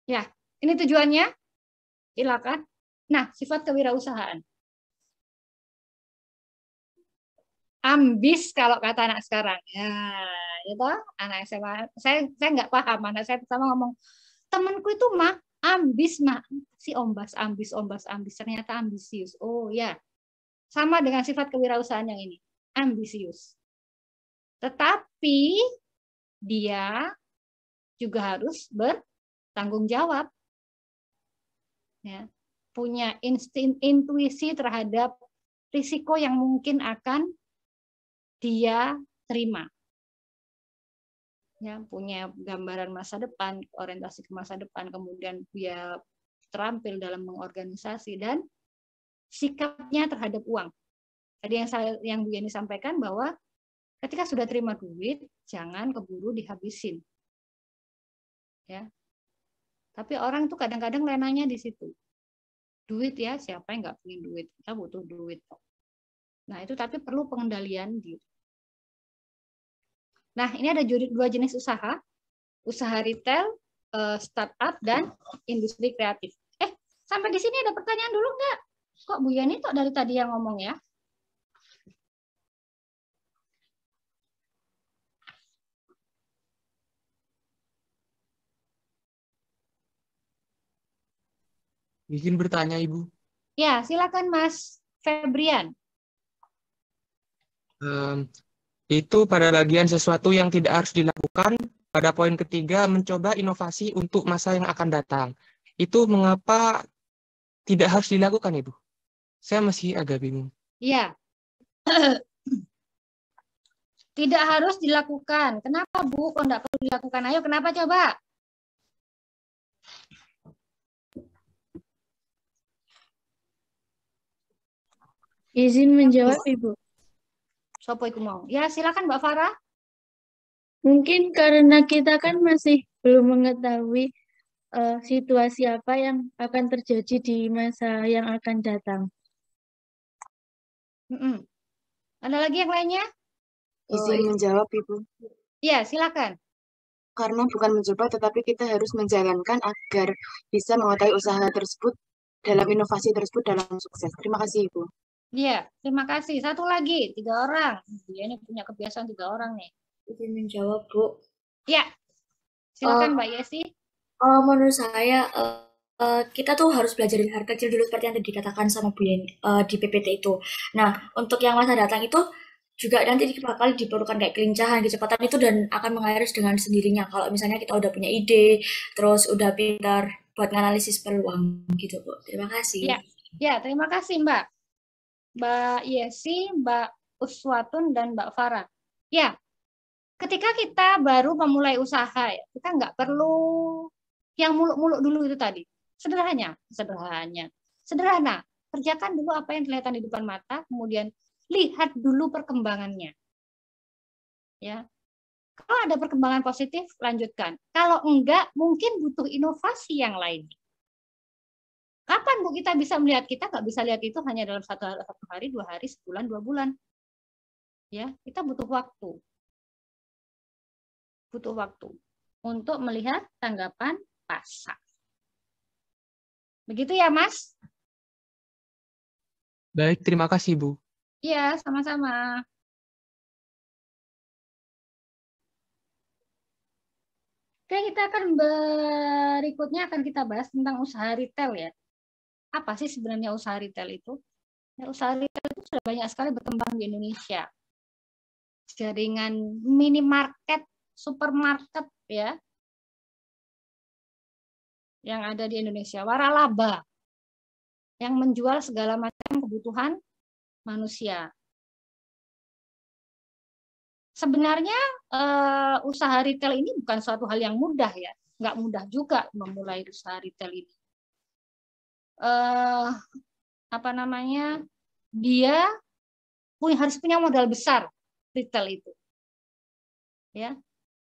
Ya, ini tujuannya. Silakan. Nah, sifat kewirausahaan. Ambis kalau kata anak sekarang. Ya, itu anak SMA. Saya nggak paham. Anak saya pertama ngomong, temanku itu mah ambis mah si ambis. Ternyata ambisius. Oh ya, sama dengan sifat kewirausahaan yang ini, ambisius. Tetapi dia juga harus bertanggung jawab. Ya, punya intuisi terhadap risiko yang mungkin akan dia terima. Ya, punya gambaran masa depan, orientasi ke masa depan, kemudian dia terampil dalam mengorganisasi dan sikapnya terhadap uang. Tadi yang Bu Yeni sampaikan bahwa ketika sudah terima duit, jangan keburu dihabisin. Ya. Tapi orang tuh kadang-kadang lenanya di situ. Duit ya, siapa yang nggak punya duit? Kita butuh duit. Nah, itu tapi perlu pengendalian diri. Nah, ini ada dua jenis usaha. Usaha retail, startup, dan industri kreatif. Sampai di sini ada pertanyaan dulu nggak? Kok Bu Yani tuh dari tadi yang ngomong ya? Izin bertanya, Ibu. Ya, silakan Mas Febrian. Itu pada bagian sesuatu yang tidak harus dilakukan, pada poin ketiga mencoba inovasi untuk masa yang akan datang. Itu mengapa tidak harus dilakukan, Ibu? Saya masih agak bingung. Iya. Tidak harus dilakukan. Kenapa, Bu? Kok tidak perlu dilakukan? Ayo, kenapa coba? Izin menjawab, Ibu. Sopo iku mau? Ya, silakan Mbak Farah. Mungkin karena kita kan masih belum mengetahui situasi apa yang akan terjadi di masa yang akan datang. Ada lagi yang lainnya? Izin menjawab, Ibu. Iya, silakan. Karena bukan mencoba, tetapi kita harus menjalankan agar bisa mengetahui usaha tersebut dalam inovasi tersebut dalam sukses. Terima kasih, Ibu. Iya, terima kasih. Satu lagi, 3 orang. Dia ini punya kebiasaan 3 orang nih. Izin menjawab, Bu. Ya, silakan Mbak Yesi. Menurut saya, kita tuh harus belajar dari hal kecil dulu seperti yang tadi dikatakan sama Bu Yeni di PPT itu. Nah, untuk yang masa datang itu juga nanti bakal diperlukan kayak kelincahan, kecepatan itu dan akan mengalir dengan sendirinya. Kalau misalnya kita udah punya ide, terus udah pintar buat menganalisis peluang gitu, Bu. Terima kasih. Ya, terima kasih Mbak. Mbak Yesi, Mbak Uswatun, dan Mbak Farah. Ya, ketika kita baru memulai usaha, kita nggak perlu yang muluk-muluk dulu itu tadi. Sederhana. Kerjakan dulu apa yang kelihatan di depan mata, kemudian lihat dulu perkembangannya. Ya, kalau ada perkembangan positif, lanjutkan. Kalau enggak, mungkin butuh inovasi yang lain. Kapan Bu kita bisa melihat? Kita nggak bisa lihat itu hanya dalam satu hari, 2 hari, sebulan, 2 bulan. Ya, kita butuh waktu. Butuh waktu untuk melihat tanggapan pasar. Begitu ya, Mas? Baik, terima kasih, Bu. Iya, sama-sama. Oke, kita akan berikutnya akan kita bahas tentang usaha retail ya. Apa sih sebenarnya usaha retail itu? Ya, usaha retail itu sudah banyak sekali berkembang di Indonesia. Jaringan minimarket, supermarket ya, yang ada di Indonesia, waralaba, yang menjual segala macam kebutuhan manusia. Sebenarnya usaha retail ini bukan suatu hal yang mudah ya, nggak mudah juga memulai usaha retail ini. Dia harus punya modal besar retail itu, ya,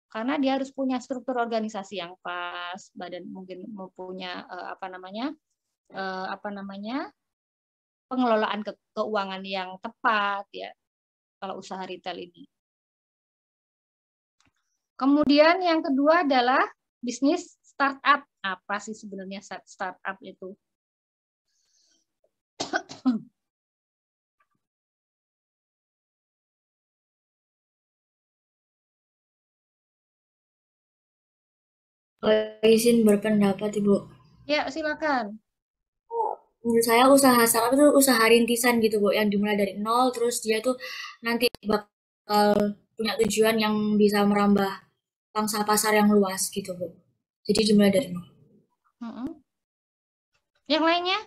karena dia harus punya struktur organisasi yang pas, badan mungkin mempunyai pengelolaan keuangan yang tepat ya kalau usaha retail ini. Kemudian yang kedua adalah bisnis startup. Apa sih sebenarnya startup itu? Izin berpendapat, Ibu. Ya, silakan. Menurut saya usaha startup itu usaha rintisan gitu, Bu, yang dimulai dari nol, terus dia tuh nanti bakal punya tujuan yang bisa merambah pangsa pasar yang luas gitu, Bu. Jadi dimulai dari nol. Yang lainnya?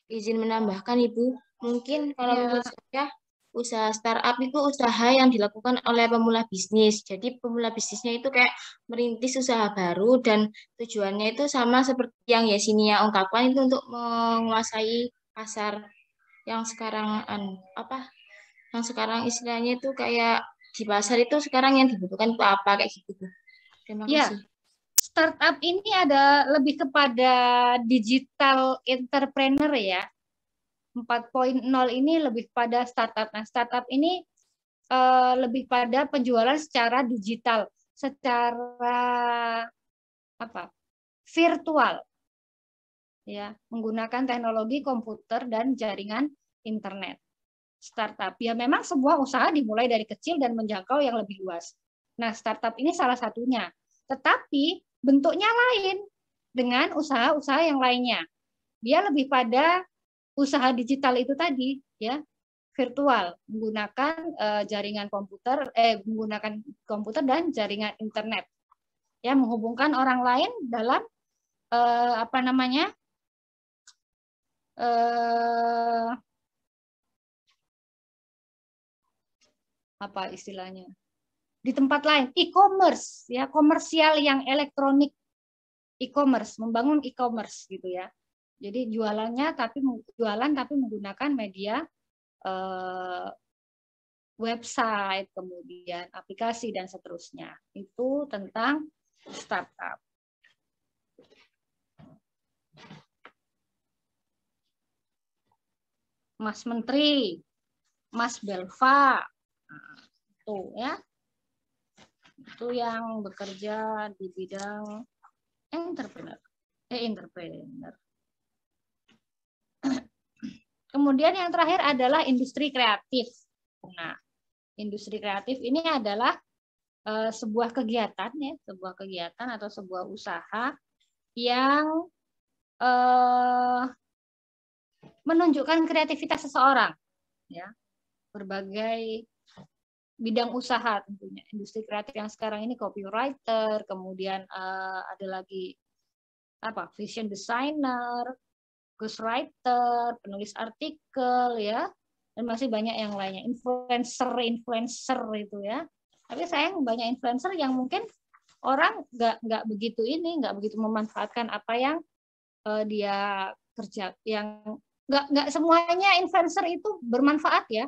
Izin menambahkan, Ibu, mungkin kalau menurut saya usaha startup itu usaha yang dilakukan oleh pemula bisnis. Jadi pemula bisnisnya itu kayak merintis usaha baru dan tujuannya itu sama seperti yang Yesinia ungkapkan, itu untuk menguasai pasar yang sekarang yang sekarang istilahnya itu kayak di pasar itu sekarang yang dibutuhkan itu apa kayak gitu. Terima kasih. Startup ini ada lebih kepada digital entrepreneur ya. 4.0 ini lebih pada startup. Nah, startup ini lebih pada penjualan secara digital, secara virtual. Ya, menggunakan teknologi komputer dan jaringan internet. Startup ya memang sebuah usaha dimulai dari kecil dan menjangkau yang lebih luas. Nah, startup ini salah satunya. Tetapi bentuknya lain dengan usaha-usaha yang lainnya. Dia lebih pada usaha digital itu tadi, ya, virtual, menggunakan jaringan komputer, menggunakan komputer dan jaringan internet, ya, menghubungkan orang lain dalam apa istilahnya, di tempat lain, e-commerce ya, komersial yang elektronik, e-commerce, membangun e-commerce gitu ya. Jadi jualan tapi menggunakan media website, kemudian aplikasi dan seterusnya. Itu tentang startup. Mas Menteri, Mas Belva, tuh ya, itu yang bekerja di bidang entrepreneur. Kemudian yang terakhir adalah industri kreatif. Nah, industri kreatif ini adalah sebuah kegiatan ya, sebuah kegiatan atau sebuah usaha yang menunjukkan kreativitas seseorang, ya, berbagai bidang usaha tentunya. Industri kreatif yang sekarang ini copywriter, kemudian ada lagi fashion designer, ghostwriter, penulis artikel ya, dan masih banyak yang lainnya, influencer itu ya. Tapi sayang banyak influencer yang mungkin orang nggak begitu memanfaatkan apa yang dia kerja, yang nggak semuanya influencer itu bermanfaat ya.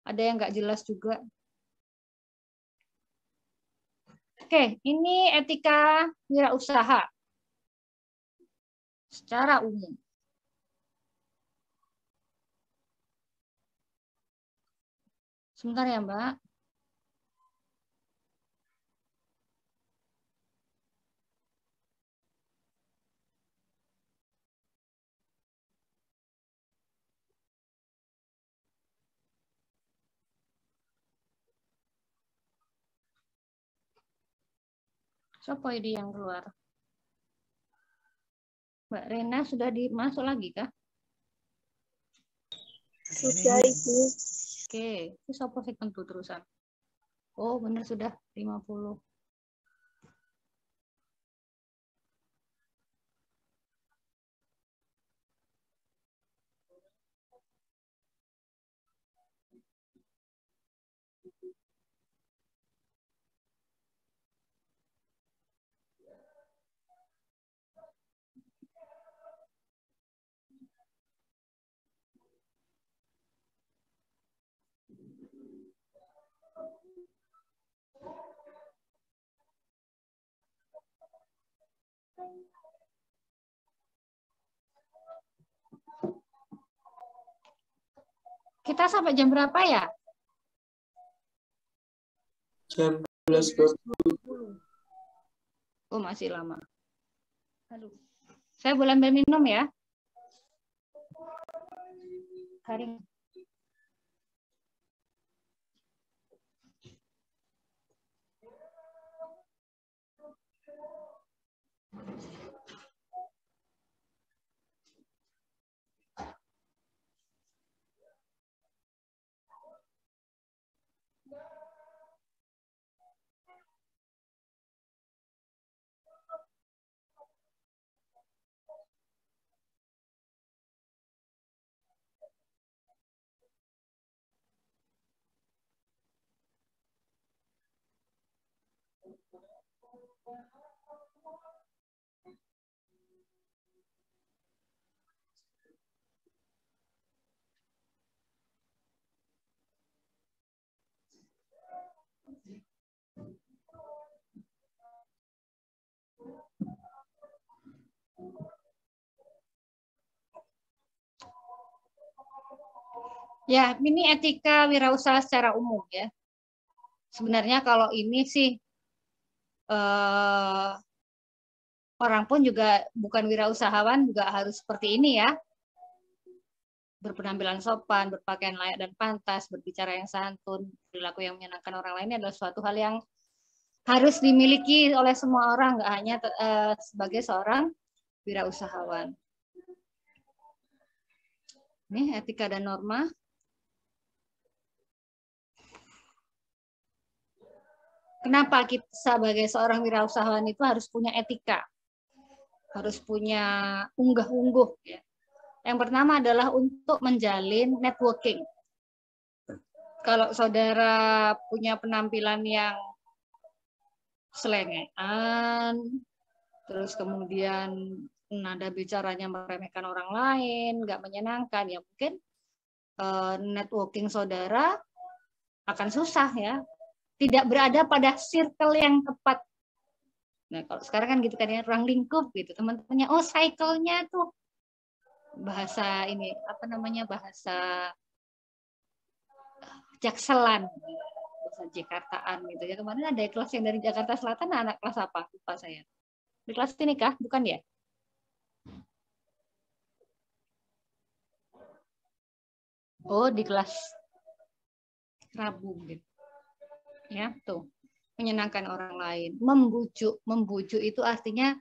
Ada yang nggak jelas juga. Oke, ini etika wirausaha secara umum. Sebentar ya, Mbak. Siapa ini yang keluar? Mbak Rena sudah masuk lagi kah? Sudah, Ibu. Oke, itu siapa sih tentu terusan? Oh, benar sudah 50. Kita sampai jam berapa ya? Jam 11.20. Oh, masih lama. Aduh. Saya boleh ambil minum ya? Karing. Ya, ini etika wirausaha secara umum ya. Sebenarnya kalau ini sih orang pun juga bukan wirausahawan juga harus seperti ini ya. Berpenampilan sopan, berpakaian layak dan pantas, berbicara yang santun, perilaku yang menyenangkan orang lain adalah suatu hal yang harus dimiliki oleh semua orang, nggak hanya sebagai seorang wirausahawan. Ini etika dan norma. Kenapa kita sebagai seorang wirausahawan itu harus punya etika? Harus punya unggah-ungguh. Ya. Yang pertama adalah untuk menjalin networking. Kalau saudara punya penampilan yang selengean, terus kemudian nada bicaranya meremehkan orang lain, nggak menyenangkan, ya mungkin networking saudara akan susah ya. Tidak berada pada circle yang tepat. Nah, kalau sekarang kan gitu kan ya, ruang lingkup gitu. Teman-temannya, oh cycle-nya tuh bahasa ini, apa namanya, bahasa Jakselan, bahasa Jakartaan gitu ya. Kemarin ada kelas yang dari Jakarta Selatan, anak kelas apa? Lupa saya. Di kelas ini kah? Bukan ya? Oh, di kelas Rabu gitu. Ya, tuh. Menyenangkan orang lain, membujuk itu artinya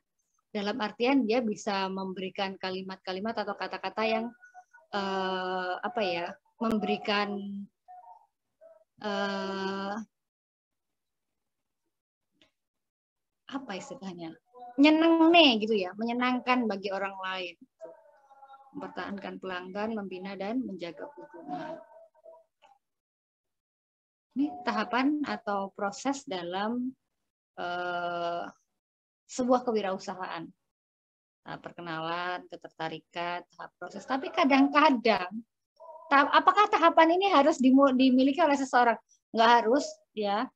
dalam artian dia bisa memberikan kalimat-kalimat atau kata-kata yang apa ya, memberikan apa istilahnya, nyeneng nih gitu ya, menyenangkan bagi orang lain, mempertahankan pelanggan, membina dan menjaga hubungan. Ini tahapan atau proses dalam sebuah kewirausahaan. tahap perkenalan, ketertarikan, tahap proses. Tapi kadang-kadang, apakah tahapan ini harus dimiliki oleh seseorang? Nggak harus, ya.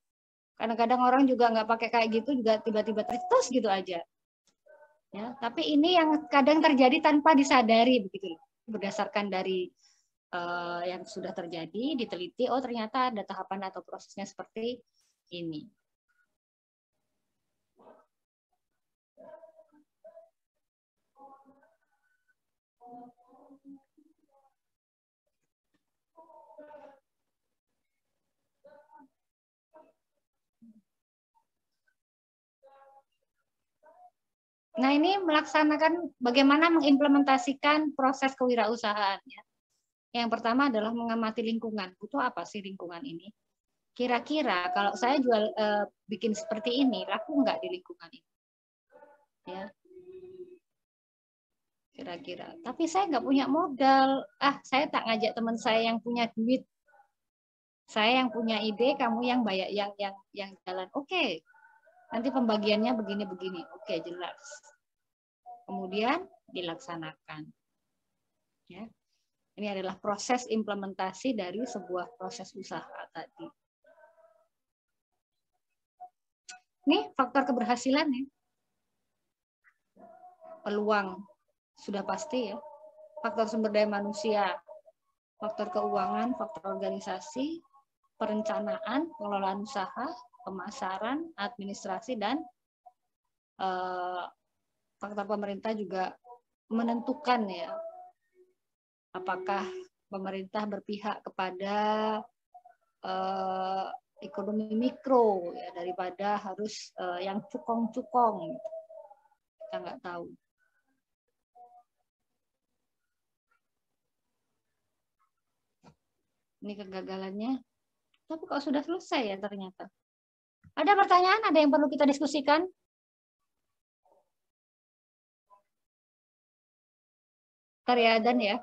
Kadang-kadang orang juga nggak pakai kayak gitu, juga tiba-tiba terus gitu aja. Ya, tapi ini yang kadang terjadi tanpa disadari begitu loh. Berdasarkan dari yang sudah terjadi, diteliti, oh ternyata ada tahapan atau prosesnya seperti ini. Nah, ini melaksanakan bagaimana mengimplementasikan proses kewirausahaan. Ya. Yang pertama adalah mengamati lingkungan. Butuh apa sih lingkungan ini? Kira-kira kalau saya jual bikin seperti ini, laku nggak di lingkungan ini? Ya. Kira-kira. Tapi saya nggak punya modal. Saya tak ngajak teman saya yang punya duit. Saya yang punya ide, kamu yang bayar, yang jalan. Oke. Nanti pembagiannya begini-begini. Oke, jelas. Kemudian dilaksanakan. Ya. Ini adalah proses implementasi dari sebuah proses usaha tadi. Ini faktor keberhasilan ya. Peluang sudah pasti ya. Faktor sumber daya manusia, faktor keuangan, faktor organisasi, perencanaan, pengelolaan usaha, pemasaran, administrasi, dan faktor pemerintah juga menentukan ya. Apakah pemerintah berpihak kepada ekonomi mikro ya daripada harus yang cukong-cukong. Kita nggak tahu. Ini kegagalannya. Tapi kok sudah selesai ya ternyata. Ada pertanyaan? Ada yang perlu kita diskusikan? Karya dan ya.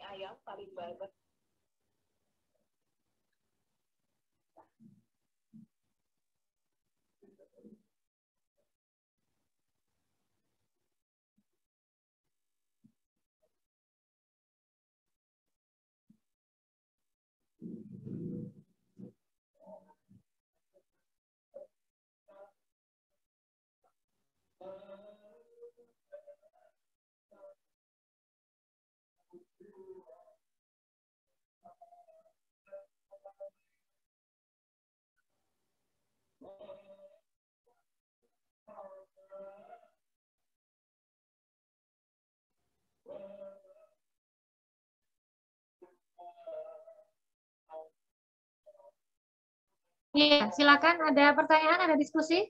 Ayam paling banget. Iya, silakan. Ada pertanyaan, ada diskusi?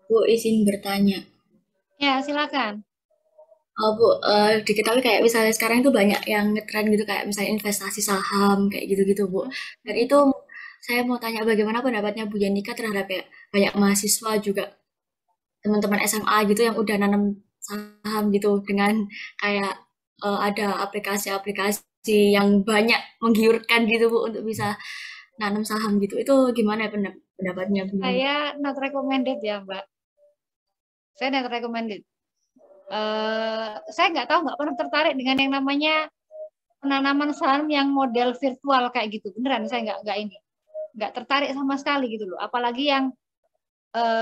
Bu, izin bertanya. Ya, silakan. Oh, Bu, diketahui kayak misalnya sekarang itu banyak yang ngetren gitu kayak misalnya investasi saham kayak gitu-gitu, Bu. Dan itu saya mau tanya bagaimana pendapatnya Bu Yanika terhadap kayak banyak mahasiswa juga teman-teman SMA gitu yang udah nanam saham gitu dengan kayak ada aplikasi-aplikasi yang banyak menggiurkan gitu Bu untuk bisa nanam saham gitu. Itu gimana ya pendapatnya Bu Yanika? Saya not recommended ya, Mbak. Saya not recommended. Saya nggak pernah tertarik dengan yang namanya penanaman saham yang model virtual kayak gitu. Beneran, saya nggak tertarik sama sekali gitu loh. Apalagi yang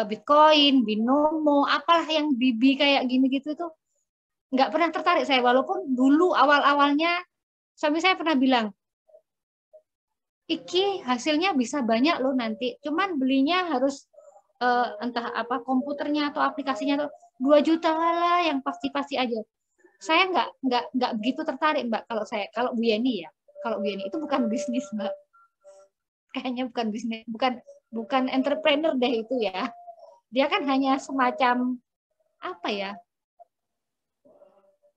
Bitcoin, Binomo, apalah yang BB kayak gini gitu tuh nggak pernah tertarik saya. Walaupun dulu awal-awalnya suami saya pernah bilang, iki hasilnya bisa banyak loh nanti. Cuman belinya harus entah apa komputernya atau aplikasinya tuh 2 juta lah yang pasti-pasti aja. Saya nggak begitu tertarik Mbak kalau Bu Yeni ya. Kalau Bu Yeni itu bukan bisnis Mbak. Kayaknya bukan bisnis, bukan entrepreneur deh itu ya. Dia kan hanya semacam apa ya?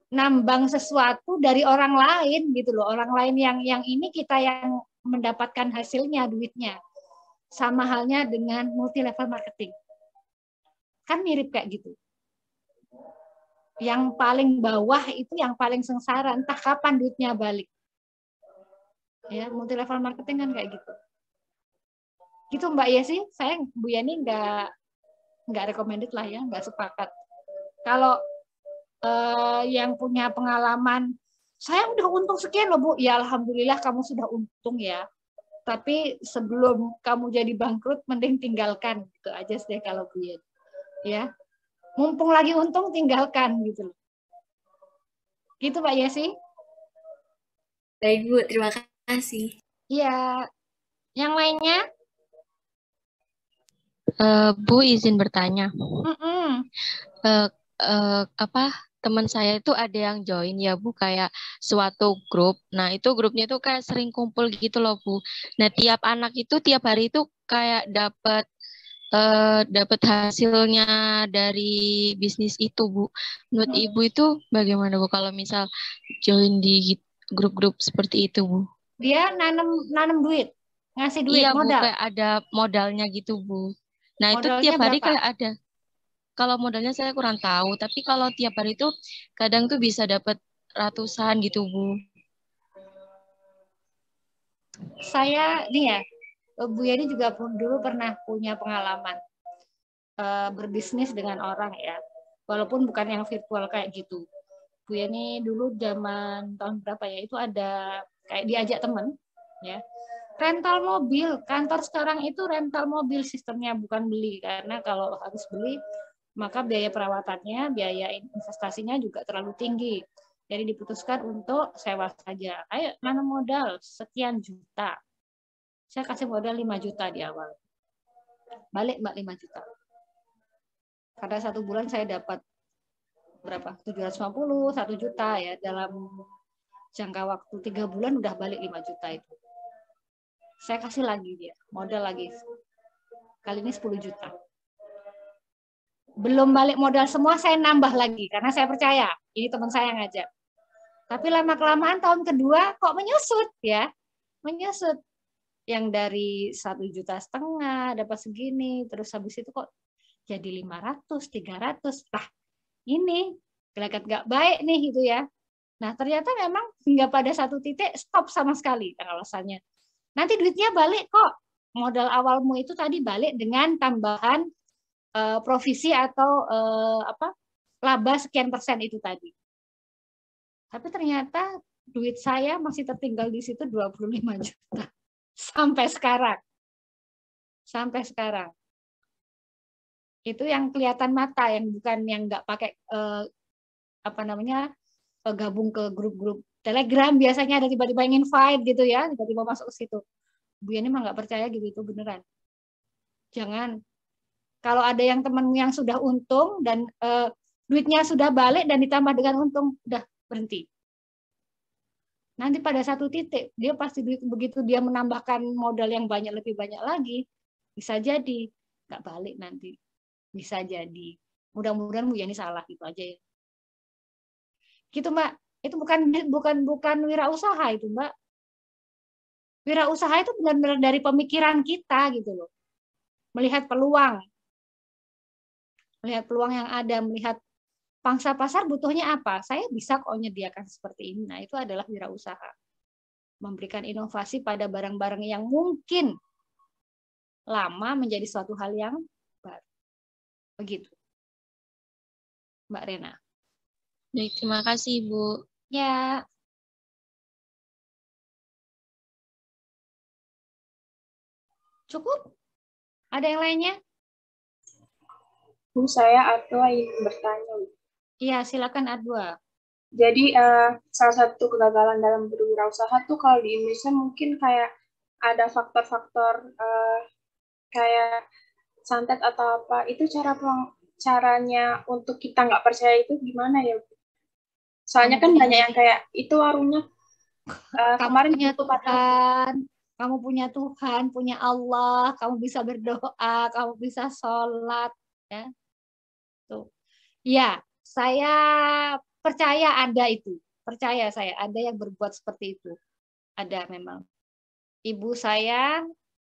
Nambang sesuatu dari orang lain gitu loh. Orang lain yang ini kita yang mendapatkan hasilnya, duitnya. Sama halnya dengan multi level marketing. Kan mirip kayak gitu. Yang paling bawah itu yang paling sengsara, entah kapan duitnya balik. Ya, multi level marketing kan kayak gitu. Gitu Mbak Yesi, saya Bu Yani nggak recommended lah ya, nggak sepakat. Kalau yang punya pengalaman, saya udah untung sekian loh Bu, ya alhamdulillah kamu sudah untung ya. Tapi sebelum kamu jadi bangkrut, mending tinggalkan gitu aja sih kalau Bu Yani. Ya, mumpung lagi untung tinggalkan gitu. Gitu Mbak Yesi. Baik Bu, terima kasih. Iya, yang lainnya? Bu izin bertanya. Mm-mm. Apa teman saya itu ada yang join ya Bu kayak suatu grup. Nah itu grupnya itu kayak sering kumpul gitu loh Bu. Nah tiap anak itu tiap hari itu kayak dapat hasilnya dari bisnis itu Bu. Menurut Ibu itu bagaimana Bu kalau misal join di grup-grup seperti itu Bu? Dia nanam duit, ngasih duit Iya Bu, modal. kayak ada modalnya gitu Bu. Nah itu Modalnya tiap hari berapa? kayak ada. Kalau modalnya saya kurang tahu, tapi kalau tiap hari itu kadang tuh bisa dapat ratusan gitu Bu. Saya nih ya, Bu Yani juga dulu pernah punya pengalaman berbisnis dengan orang ya, walaupun bukan yang virtual kayak gitu. Bu Yani dulu zaman tahun berapa ya, itu ada kayak diajak temen ya, rental mobil. Kantor sekarang itu rental mobil sistemnya, bukan beli, karena kalau harus beli maka biaya perawatannya, biaya investasinya juga terlalu tinggi. Jadi diputuskan untuk sewa saja. Ayo nanam modal sekian juta. Saya kasih modal 5 juta di awal. Balik Mbak 5 juta. Pada 1 bulan saya dapat berapa? 750, 1 juta ya. Dalam jangka waktu 3 bulan udah balik 5 juta itu. Saya kasih lagi dia, modal lagi. Kali ini 10 juta. Belum balik modal semua, saya nambah lagi. Karena saya percaya, ini teman saya yang ngajak. Tapi lama-kelamaan tahun kedua kok menyusut ya. Menyusut. Yang dari 1,5 juta dapat segini. Terus habis itu kok jadi 500, 300. Lah ini kelihatan nggak baik nih gitu ya. Nah ternyata memang hingga pada satu titik stop sama sekali alasannya. Nanti duitnya balik kok. Modal awalmu itu tadi balik dengan tambahan provisi atau laba sekian persen itu tadi. Tapi ternyata duit saya masih tertinggal di situ 25 juta. Sampai sekarang. Sampai sekarang. Itu yang kelihatan mata, yang bukan yang nggak pakai gabung ke grup-grup Telegram, biasanya ada tiba-tiba yang invite gitu ya, tiba-tiba masuk ke situ. Bu Yani mah nggak percaya gitu, itu beneran. Jangan. Kalau ada yang temanmu yang sudah untung dan duitnya sudah balik dan ditambah dengan untung, udah berhenti. Nanti pada satu titik dia pasti begitu dia menambahkan modal yang banyak, lebih banyak lagi, bisa jadi nggak balik nanti, bisa jadi. Mudah-mudahan Bu Yani salah gitu aja ya. Gitu Mbak, itu bukan wirausaha itu Mbak. Wirausaha itu benar-benar dari pemikiran kita gitu loh, melihat peluang yang ada, melihat pangsa pasar butuhnya apa? Saya bisa kok menyediakan seperti ini. Nah, itu adalah wirausaha. Memberikan inovasi pada barang-barang yang mungkin lama menjadi suatu hal yang baru. Begitu. Mbak Rena. Baik, terima kasih, Bu. Ya. Cukup? Ada yang lainnya? Bu, saya Atwa ingin bertanya. Iya, silakan Adwa. Jadi salah satu kegagalan dalam berwirausaha tuh kalau di Indonesia mungkin kayak ada faktor-faktor kayak santet atau apa. Itu caranya untuk kita nggak percaya itu gimana ya, Bu? Soalnya kan banyak yang kayak itu warungnya kemarin tutup Tuhan, kamu punya Tuhan, punya Allah, kamu bisa berdoa, kamu bisa sholat, ya. Tuh. Ya, saya percaya ada itu. Percaya saya ada yang berbuat seperti itu. Ada memang. Ibu saya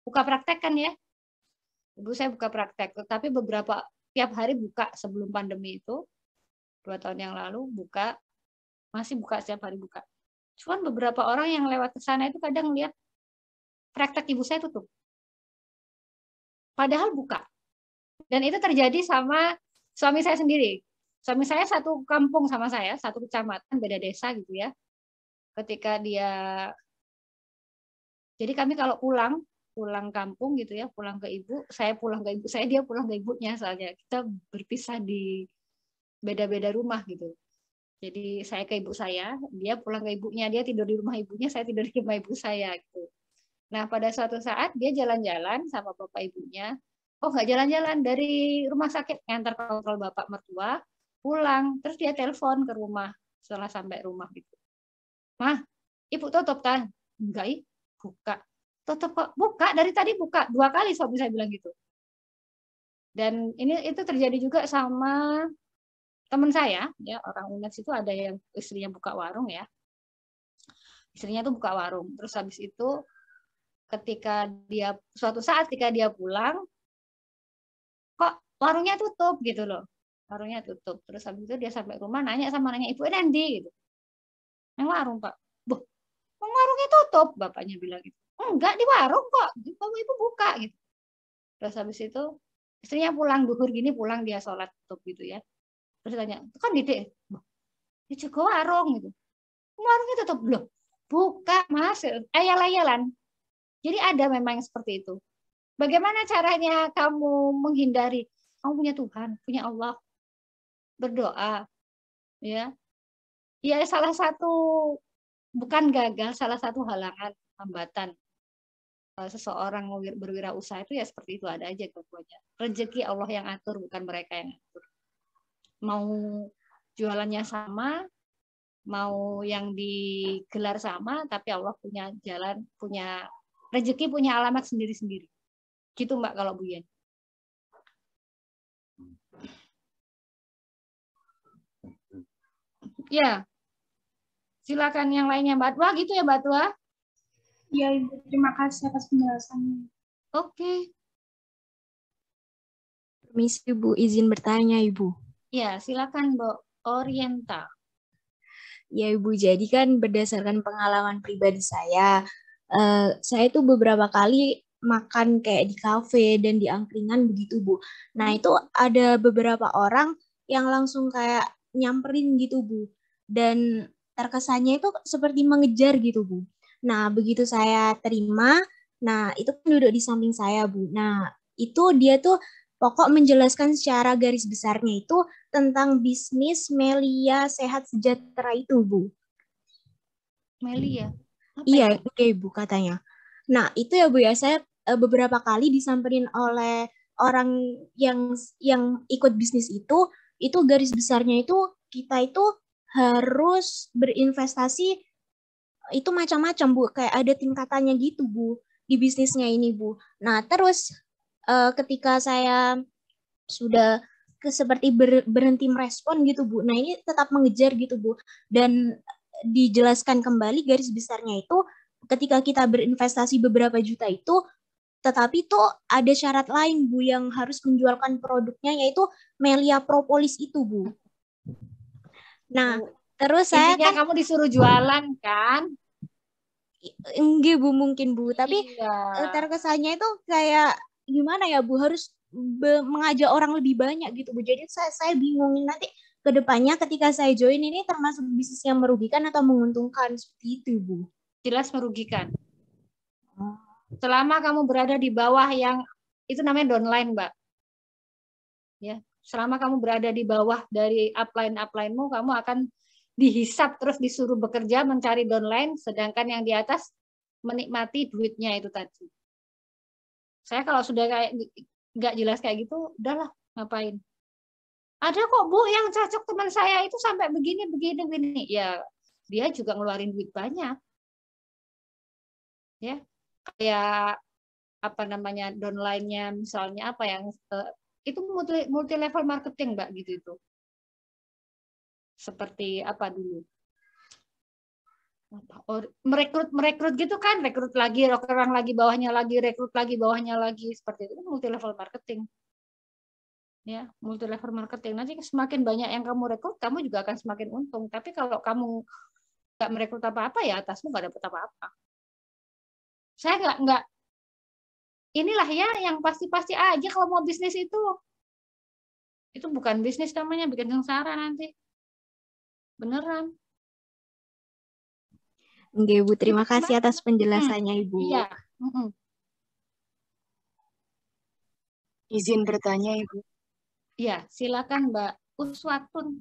buka praktek kan ya. Ibu saya buka praktek, tapi tiap hari buka sebelum pandemi itu. 2 tahun yang lalu buka, masih buka setiap hari buka. Cuman beberapa orang yang lewat ke sana itu kadang lihat praktek ibu saya tutup. Padahal buka. Dan itu terjadi sama suami saya sendiri. Suami saya satu kampung sama saya, satu kecamatan, beda desa gitu ya. Ketika jadi kami kalau pulang kampung gitu ya, pulang ke ibu, saya pulang ke ibu saya, dia pulang ke ibunya, soalnya kita berpisah di beda-beda rumah gitu. Jadi saya ke ibu saya, dia pulang ke ibunya, dia tidur di rumah ibunya, saya tidur di rumah ibu saya gitu. Nah pada suatu saat dia jalan-jalan sama bapak ibunya, nggak jalan-jalan, dari rumah sakit ngantar kontrol bapak mertua, pulang, terus dia telepon ke rumah setelah sampai rumah gitu. Mah, ibu tutup kan? Enggak, buka. Tutup kok? Buka, dari tadi buka 2 kali suami saya bilang gitu. Dan itu terjadi juga sama teman saya, ya orang UNES itu ada yang istrinya buka warung ya. Istrinya tuh buka warung. Terus habis itu suatu saat ketika dia pulang, kok warungnya tutup gitu loh. Warungnya tutup. Terus habis itu dia sampai rumah nanya ibu nanti gitu. Yang warung Pak. Boh, warungnya tutup, bapaknya bilang gitu. Enggak, di warung kok. Kamu ibu buka gitu. Terus habis itu istrinya pulang duhur gini, pulang dia sholat tutup gitu ya. Terus tanya, kan Dede, jago warung gitu. Warungnya tutup belum. Buka Mas, ayal-ayalan. Jadi ada memang yang seperti itu. Bagaimana caranya kamu menghindari? Kamu punya Tuhan, punya Allah. Berdoa. Ya. Ya salah satu, bukan gagal, salah satu halangan, hambatan seseorang berwirausaha itu ya seperti itu, ada aja keduanya. Rezeki Allah yang atur, bukan mereka yang atur. Mau jualannya sama, mau yang digelar sama, tapi Allah punya jalan, punya rezeki, punya alamat sendiri-sendiri. Gitu Mbak kalau Bu Yen. Ya, silakan yang lainnya Mbak Tua, gitu ya Mbak Tua? Ya Ibu, terima kasih atas penjelasannya. Oke. Permisi Ibu, izin bertanya Ibu. Ya, silakan Bu Orienta. Ya Ibu, jadi kan berdasarkan pengalaman pribadi saya itu beberapa kali makan kayak di kafe dan di angkringan begitu Bu. Nah itu ada beberapa orang yang langsung kayak nyamperin gitu Bu. Dan terkesannya itu seperti mengejar gitu Bu. Nah begitu saya terima, nah itu kan duduk di samping saya Bu. Nah itu dia tuh pokok menjelaskan secara garis besarnya itu tentang bisnis Melia Sehat Sejahtera itu, Bu. Melia? Iya, oke, Bu, katanya. Nah, itu ya, Bu, ya, saya beberapa kali disamperin oleh orang yang ikut bisnis itu garis besarnya itu kita itu harus berinvestasi itu macam-macam, Bu. Kayak ada tingkatannya gitu, Bu, di bisnisnya ini, Bu. Nah, terus ketika saya sudah seperti berhenti merespon gitu Bu. Nah ini tetap mengejar gitu Bu. Dan dijelaskan kembali garis besarnya itu ketika kita berinvestasi beberapa juta itu, tetapi itu ada syarat lain Bu yang harus menjualkan produknya yaitu Melia Propolis itu Bu. Nah terus saya kan kamu disuruh jualan kan? Enggak Bu, mungkin Bu. Tapi terkesannya itu kayak gimana ya Bu, harus mengajak orang lebih banyak gitu Bu. Jadi saya bingungin nanti ke depannya ketika saya join ini termasuk bisnis yang merugikan atau menguntungkan seperti itu Bu. Jelas merugikan. Selama kamu berada di bawah yang itu namanya downline Mbak. Ya, selama kamu berada di bawah dari upline-uplinemu, kamu akan dihisap terus disuruh bekerja mencari downline, sedangkan yang di atas menikmati duitnya itu tadi. Saya kalau sudah kayak nggak jelas kayak gitu, udahlah ngapain. Ada kok Bu yang cocok teman saya itu sampai begini. Ya dia juga ngeluarin duit banyak. Ya kayak apa namanya downline-nya misalnya apa yang itu multi level marketing Mbak gitu itu. Seperti apa dulu? Merekrut gitu kan, rekrut lagi orang lagi bawahnya lagi, rekrut lagi bawahnya lagi, seperti itu multi level marketing. Ya, multi level marketing. Nanti semakin banyak yang kamu rekrut, kamu juga akan semakin untung. Tapi kalau kamu nggak merekrut apa-apa ya atasmu nggak dapat apa-apa. Saya nggak inilah ya yang pasti-pasti aja kalau mau bisnis itu bukan bisnis namanya, bikin sengsara nanti. Beneran. Oke, Bu. Terima kasih atas penjelasannya, Ibu. Iya. Izin bertanya, Ibu. Iya, silakan Mbak Uswatun.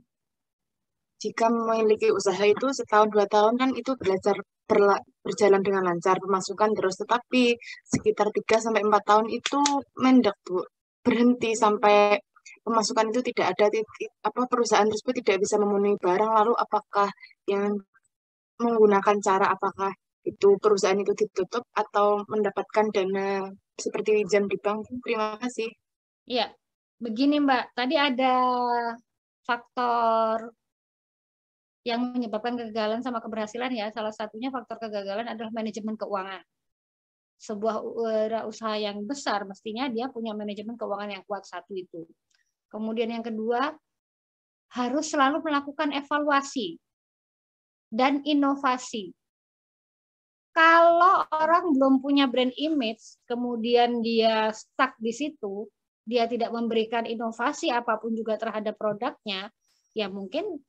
Jika memiliki usaha itu setahun 2 tahun kan itu berjalan dengan lancar, pemasukan terus. Tetapi sekitar 3-4 tahun itu mendek, Bu. Berhenti sampai pemasukan itu tidak ada, perusahaan tersebut tidak bisa memenuhi barang. Lalu apakah yang menggunakan cara apakah itu perusahaan itu ditutup atau mendapatkan dana seperti pinjam di bank? Terima kasih. Iya, begini Mbak, tadi ada faktor yang menyebabkan kegagalan sama keberhasilan ya. Salah satunya faktor kegagalan adalah manajemen keuangan. Sebuah usaha yang besar mestinya dia punya manajemen keuangan yang kuat, satu itu. Kemudian yang kedua, harus selalu melakukan evaluasi dan inovasi. Kalau orang belum punya brand image, kemudian dia stuck di situ, dia tidak memberikan inovasi apapun juga terhadap produknya, ya mungkin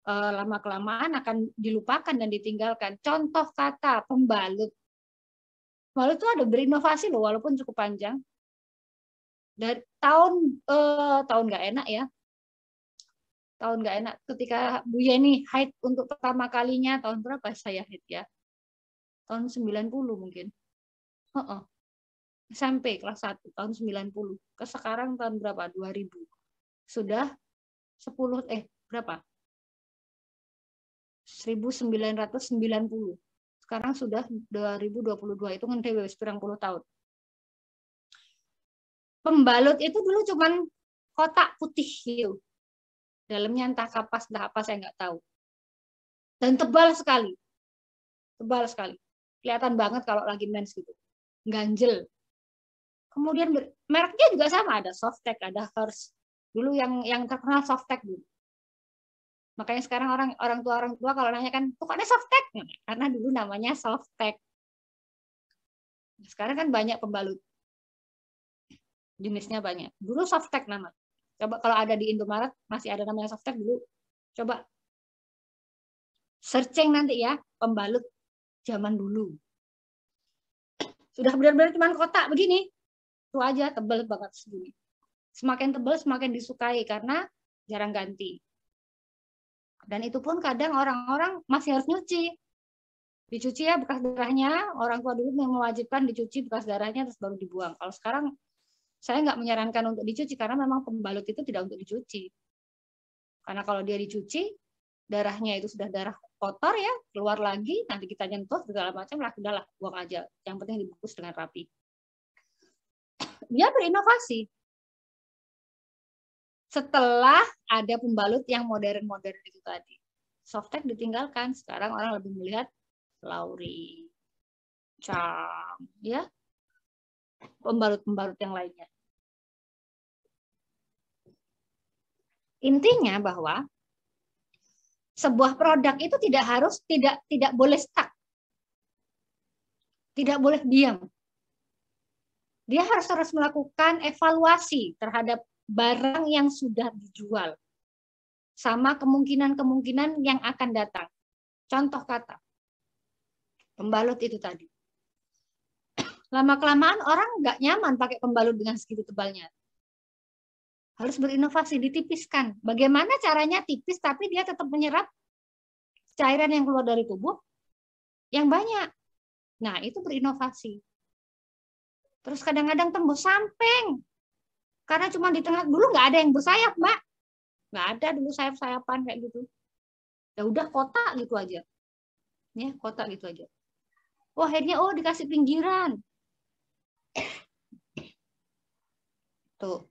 lama-kelamaan akan dilupakan dan ditinggalkan. Contoh kata pembalut. Pembalut itu ada berinovasi loh, walaupun cukup panjang. Dari tahun nggak enak ya. Tahun nggak enak ketika Bu Yeni haid untuk pertama kalinya, tahun berapa saya haid ya? Tahun 90 mungkin. SMP kelas 1 tahun 90. Ke sekarang tahun berapa? 2000. Sudah 10 berapa? 1990. Sekarang sudah 2022, itu kan dewe sepirang puluh tahun. Pembalut itu dulu cuman kotak putih gitu. Dalamnya entah kapas, entah apa, saya nggak tahu. Dan tebal sekali. Tebal sekali. Kelihatan banget kalau lagi mens gitu. Ganjel. Kemudian mereknya juga sama, ada Softtek, ada Hers. Dulu yang terkenal Softtek dulu. Makanya sekarang orang tua kalau nanya kan, kok ada Softtek? Karena dulu namanya Softtek. Sekarang kan banyak pembalut. Jenisnya banyak. Dulu Softtek nama. Coba kalau ada di Indomaret, masih ada namanya Softtek dulu. Coba searching nanti ya, pembalut zaman dulu. Sudah benar-benar cuma kotak begini. Itu aja, tebal banget segini. Semakin tebal, semakin disukai karena jarang ganti. Dan itu pun kadang orang-orang masih harus nyuci. Dicuci ya bekas darahnya, orang tua dulu yang mewajibkan dicuci bekas darahnya terus baru dibuang. Kalau sekarang saya nggak menyarankan untuk dicuci karena memang pembalut itu tidak untuk dicuci. Karena kalau dia dicuci, darahnya itu sudah darah kotor ya, keluar lagi, nanti kita nyentuh segala macam, lah udahlah buang aja. Yang penting dibungkus dengan rapi. Dia berinovasi. Setelah ada pembalut yang modern-modern itu tadi. Softtek ditinggalkan, sekarang orang lebih melihat Lauri, Charm, ya, pembalut-pembalut yang lainnya. Intinya bahwa sebuah produk itu tidak boleh stuck. Tidak boleh diam. Dia harus terus melakukan evaluasi terhadap barang yang sudah dijual. Sama kemungkinan-kemungkinan yang akan datang. Contoh kata, pembalut itu tadi. Lama-kelamaan orang nggak nyaman pakai pembalut dengan segitu tebalnya. Harus berinovasi, ditipiskan. Bagaimana caranya tipis tapi dia tetap menyerap cairan yang keluar dari tubuh yang banyak. Nah, itu berinovasi. Terus kadang-kadang tembus samping. Karena cuma di tengah, dulu nggak ada yang bersayap, Mbak. Nggak ada dulu sayap-sayapan kayak gitu. Ya udah kotak gitu aja. Ya, kotak gitu aja. Oh, akhirnya dikasih pinggiran. Tuh.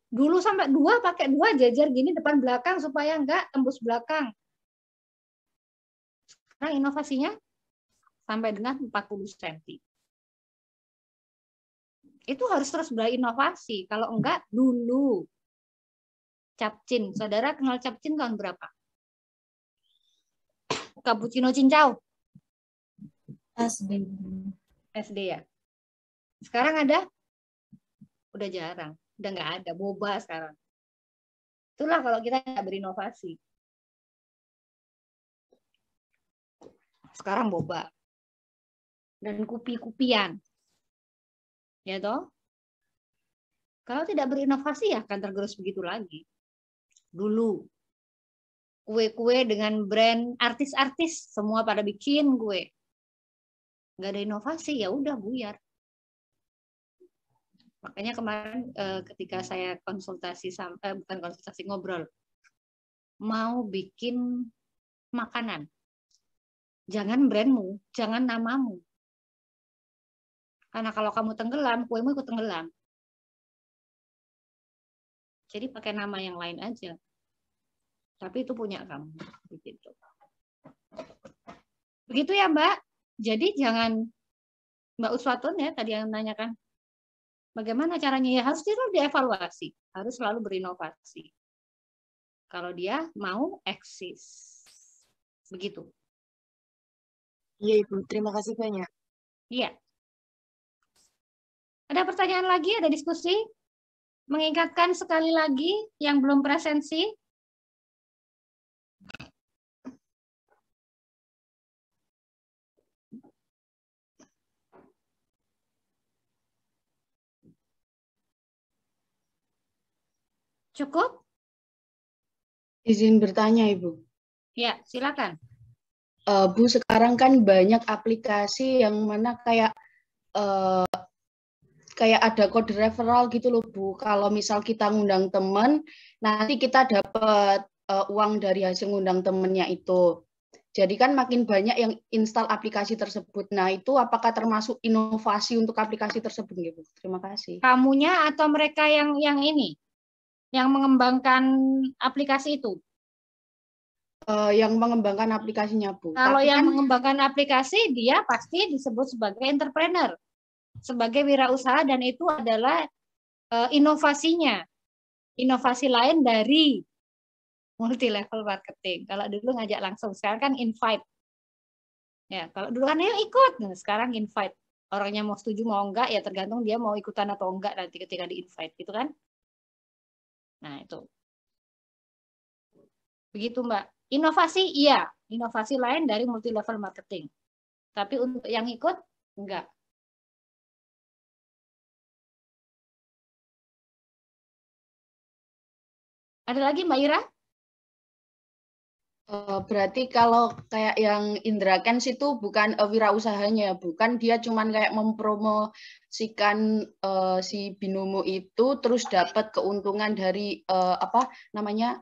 Dulu sampai pakai dua jajar gini depan belakang supaya nggak tembus belakang. Sekarang inovasinya sampai dengan 40 cm. Itu harus terus berinovasi. Kalau enggak, dulu. Capcin. Saudara kenal capcin tahun berapa? Cappuccino cincau. SD ya. Sekarang ada? Udah jarang. Udah nggak ada. Boba sekarang. Itulah kalau kita nggak berinovasi. Sekarang boba. Dan kupi-kupian. Ya toh? Kalau tidak berinovasi ya akan tergerus begitu lagi. Dulu. Kue-kue dengan brand artis-artis. Semua pada bikin kue. Nggak ada inovasi, ya udah buyar. Makanya kemarin ketika saya bukan konsultasi, ngobrol, mau bikin makanan, jangan brandmu, jangan namamu. Karena kalau kamu tenggelam, kuemu ikut tenggelam. Jadi pakai nama yang lain aja. Tapi itu punya kamu. Begitu. Begitu ya, Mbak. Jadi jangan, Mbak Uswatun ya tadi yang menanyakan, bagaimana caranya? Ya harus selalu dievaluasi, harus selalu berinovasi. Kalau dia mau eksis. Begitu. Iya, Ibu. Terima kasih banyak. Iya. Ada pertanyaan lagi? Ada diskusi? Mengingatkan sekali lagi yang belum presensi, Cukup? Izin bertanya, Ibu. Ya, silakan. Bu, sekarang kan banyak aplikasi yang mana kayak ada kode referral gitu loh, Bu. Kalau misal kita ngundang teman, nanti kita dapat uang dari hasil ngundang temennya itu. Jadi kan makin banyak yang install aplikasi tersebut. Nah, itu apakah termasuk inovasi untuk aplikasi tersebut, Bu? Terima kasih. Kamunya atau mereka yang ini? Yang mengembangkan aplikasi itu? Yang mengembangkan aplikasinya, Bu. Kalau Tapi yang kan mengembangkan aplikasi, dia pasti disebut sebagai entrepreneur, sebagai wirausaha, dan itu adalah inovasinya. Inovasi lain dari multi level marketing. Kalau dulu ngajak langsung, sekarang kan invite. Ya, kalau dulu kan ayo ikut, nah, sekarang invite. Orangnya mau setuju mau enggak ya tergantung dia mau ikutan atau enggak nanti ketika di invite, gitu kan? Nah, itu. Begitu, Mbak. Inovasi iya, inovasi lain dari multi level marketing. Tapi untuk yang ikut enggak. Ada lagi Mbak Ira? berarti kalau kayak yang Indra Kents itu bukan wirausahanya, bukan dia cuman kayak mempromosikan si binomo itu terus dapat keuntungan dari apa namanya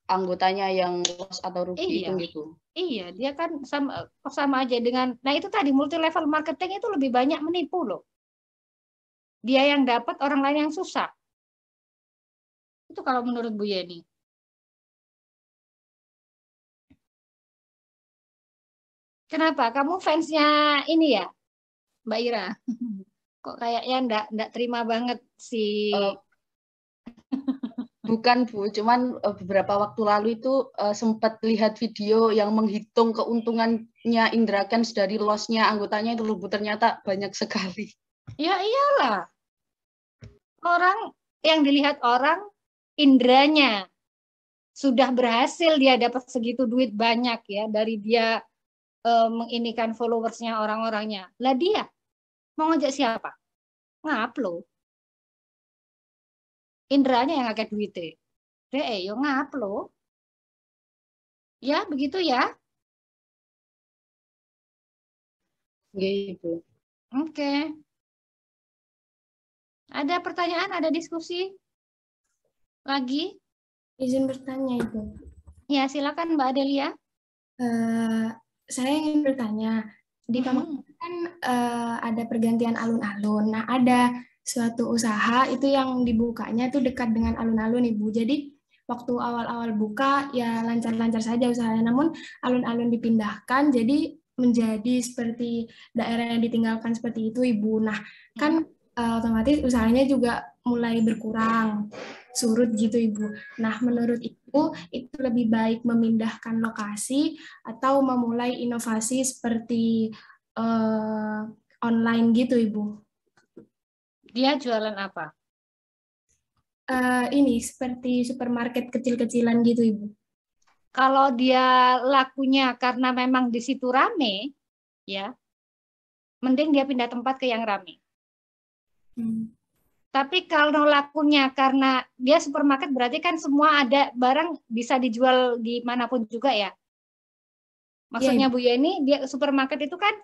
anggotanya yang loss atau rugi Iya. itu gitu. Iya, dia kan sama aja dengan, nah itu tadi multi level marketing itu lebih banyak menipu loh. Dia yang dapat, orang lain yang susah. Itu kalau menurut Bu Yeni. Kenapa? Kamu fansnya ini ya, Mbak Ira? Kok kayaknya enggak terima banget si Bukan, Bu, cuman beberapa waktu lalu itu sempat lihat video yang menghitung keuntungannya Indra Kents dari loss-nya anggotanya itu, Bu, ternyata banyak sekali. Ya iyalah. Orang yang dilihat orang indranya sudah berhasil dia dapat segitu duit banyak ya dari dia menginikan followersnya orang-orangnya. Lah dia mau ngajak siapa? Ngupload. Indranya yang ngakak duitnya. Deh, yo ngupload. Ya, begitu ya. Gitu. Oke. Ada pertanyaan, ada diskusi lagi? Izin bertanya, Ibu. Ya, silakan Mbak Adelia. Saya ingin bertanya, di Pamekasan kan ada pergantian alun-alun. Nah, ada suatu usaha itu yang dibukanya itu dekat dengan alun-alun, Ibu. Jadi waktu awal-awal buka ya lancar-lancar saja usahanya. Namun alun-alun dipindahkan jadi menjadi seperti daerah yang ditinggalkan seperti itu, Ibu. Nah, kan otomatis usahanya juga mulai berkurang, surut gitu, Ibu. Nah, menurut Ibu itu lebih baik memindahkan lokasi atau memulai inovasi seperti online gitu, Ibu? Dia jualan apa? Ini seperti supermarket kecil-kecilan gitu, Ibu. Kalau dia lakunya karena memang di situ rame, ya, mending dia pindah tempat ke yang rame. Tapi kalau lakunya karena dia supermarket berarti kan semua ada barang bisa dijual di manapun juga ya. Maksudnya Bu Yeni, dia supermarket itu kan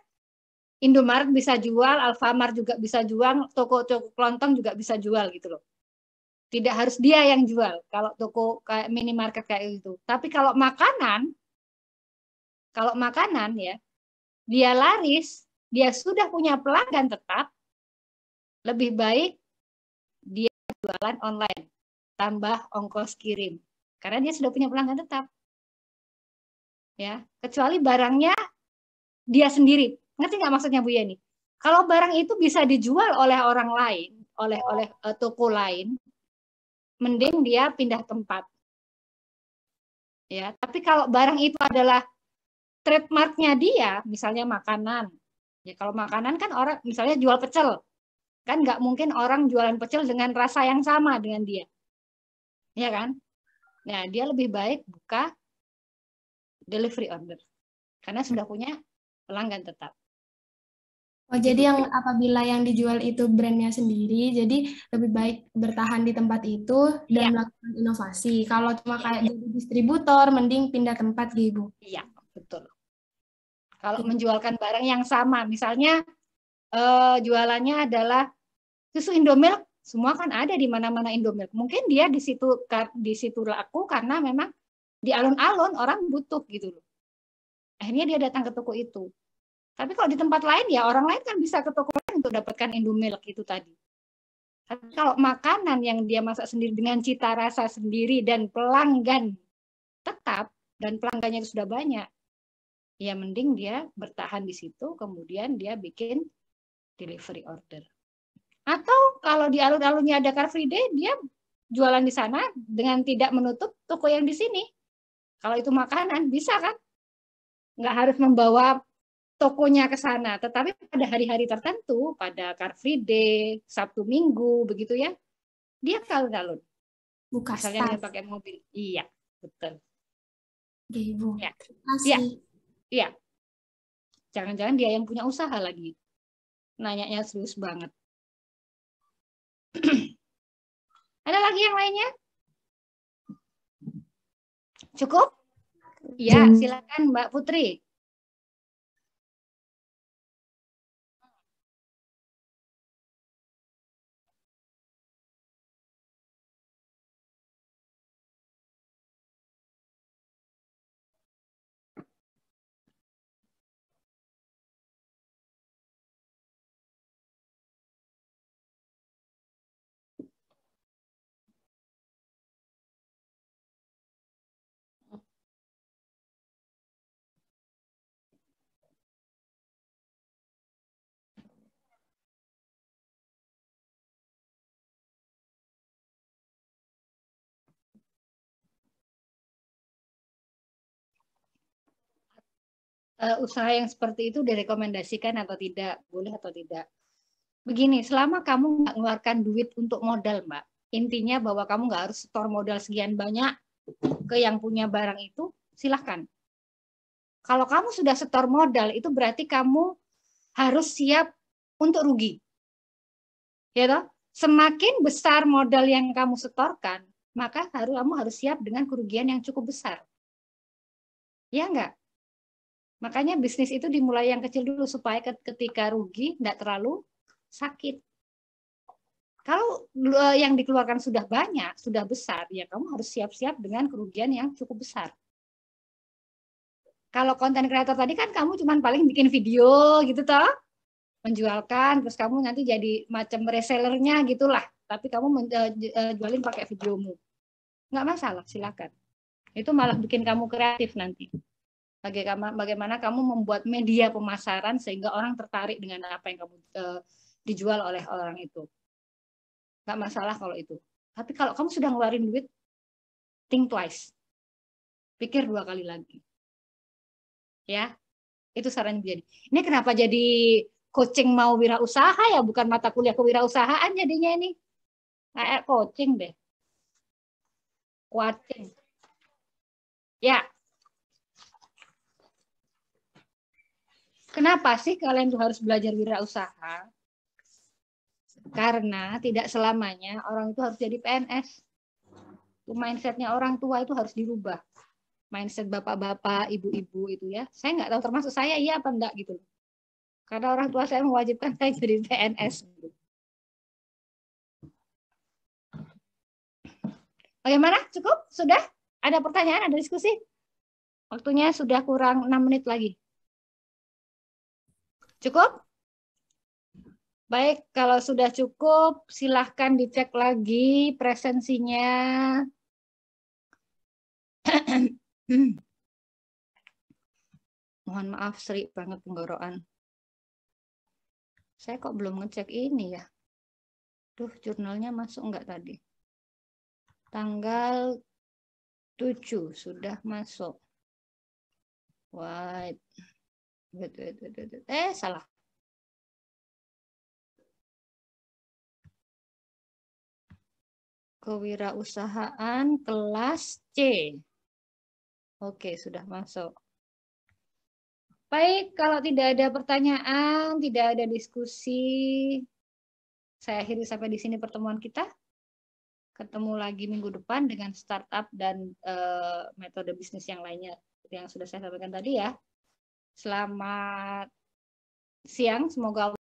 Indomaret bisa jual, Alfamart juga bisa jual, toko-toko kelontong juga bisa jual gitu loh. Tidak harus dia yang jual kalau toko kayak minimarket kayak itu. Tapi kalau makanan ya, dia laris, dia sudah punya pelanggan tetap, lebih baik dia jualan online, tambah ongkos kirim. Karena dia sudah punya pelanggan tetap. Ya, kecuali barangnya dia sendiri. Ngerti nggak maksudnya Bu Yeni? Kalau barang itu bisa dijual oleh orang lain, oleh toko lain, mending dia pindah tempat. Ya, tapi kalau barang itu adalah trademarknya dia, misalnya makanan. Ya, kalau makanan kan orang misalnya jual pecel, kan nggak mungkin orang jualan pecel dengan rasa yang sama dengan dia, ya kan? Nah, dia lebih baik buka delivery order karena sudah punya pelanggan tetap. Oh, jadi yang apabila yang dijual itu brandnya sendiri, jadi lebih baik bertahan di tempat itu dan melakukan inovasi. Kalau cuma kayak jadi distributor, mending pindah tempat gitu. Iya, betul. Kalau menjualkan barang yang sama, misalnya jualannya adalah susu Indomilk, semua kan ada di mana-mana Indomilk. Mungkin dia di situ laku karena memang di alun-alun orang butuh gitu loh. Akhirnya dia datang ke toko itu. Tapi kalau di tempat lain ya orang lain kan bisa ke toko lain untuk dapatkan Indomilk itu tadi. Tapi kalau makanan yang dia masak sendiri dengan cita rasa sendiri dan pelanggan tetap dan pelanggannya itu sudah banyak, ya mending dia bertahan di situ, kemudian dia bikin delivery order. Atau kalau di alun-alunnya ada Car Free Day, dia jualan di sana dengan tidak menutup toko yang di sini. Kalau itu makanan, bisa kan? Nggak harus membawa tokonya ke sana, tetapi pada hari-hari tertentu, pada Car Free Day, Sabtu Minggu, begitu ya, dia ke alun-alun. Buka Misalnya dia stand. pakai mobil. Iya, betul. Oke, Ibu. Ya. Terima kasih. Iya. Jangan-jangan dia yang punya usaha lagi. Nanyanya serius banget. Ada lagi yang lainnya? Cukup? Ya, silakan Mbak Putri. Usaha yang seperti itu direkomendasikan atau tidak, boleh atau tidak. Begini, selama kamu nggak mengeluarkan duit untuk modal, Mbak, intinya bahwa kamu nggak harus setor modal sekian banyak ke yang punya barang itu, silahkan. Kalau kamu sudah setor modal, itu berarti kamu harus siap untuk rugi. Ya toh? Semakin besar modal yang kamu setorkan, maka kamu harus siap dengan kerugian yang cukup besar. Ya enggak? Makanya bisnis itu dimulai yang kecil dulu supaya ketika rugi tidak terlalu sakit. Kalau yang dikeluarkan sudah banyak, sudah besar, ya kamu harus siap-siap dengan kerugian yang cukup besar. Kalau konten kreator tadi kan kamu cuma paling bikin video gitu toh, menjualkan, terus kamu nanti jadi macam resellernya gitulah. Tapi kamu jualin pakai videomu. Nggak masalah, silakan. Itu malah bikin kamu kreatif nanti. Bagaimana kamu membuat media pemasaran sehingga orang tertarik dengan apa yang kamu dijual oleh orang itu. Nggak masalah kalau itu. Tapi kalau kamu sudah ngeluarin duit, think twice. Pikir 2 kali lagi. Ya, itu saran jadi. Ini kenapa jadi coaching mau wirausaha ya, bukan mata kuliah kewirausahaan jadinya ini. Kayak coaching deh. Coaching. Ya. Kenapa sih kalian tuh harus belajar wirausaha? Karena tidak selamanya orang itu harus jadi PNS. Mindsetnya orang tua itu harus dirubah. Mindset bapak-bapak, ibu-ibu itu ya. Saya nggak tahu termasuk saya iya apa enggak gitu. Karena orang tua saya mewajibkan saya jadi PNS. Bagaimana? Cukup? Sudah? Ada pertanyaan? Ada diskusi? Waktunya sudah kurang 6 menit lagi. Cukup? Baik, kalau sudah cukup, silahkan dicek lagi presensinya. Mohon maaf, sering banget tenggorokan. Saya kok belum ngecek ini ya. Duh, jurnalnya masuk enggak tadi? Tanggal 7 sudah masuk. Wait. Salah. Kewirausahaan kelas C. Oke, sudah masuk. Baik, kalau tidak ada pertanyaan, tidak ada diskusi, saya akhiri sampai di sini pertemuan kita. Ketemu lagi minggu depan dengan startup dan metode bisnis yang lainnya yang sudah saya sampaikan tadi ya. Selamat siang, semoga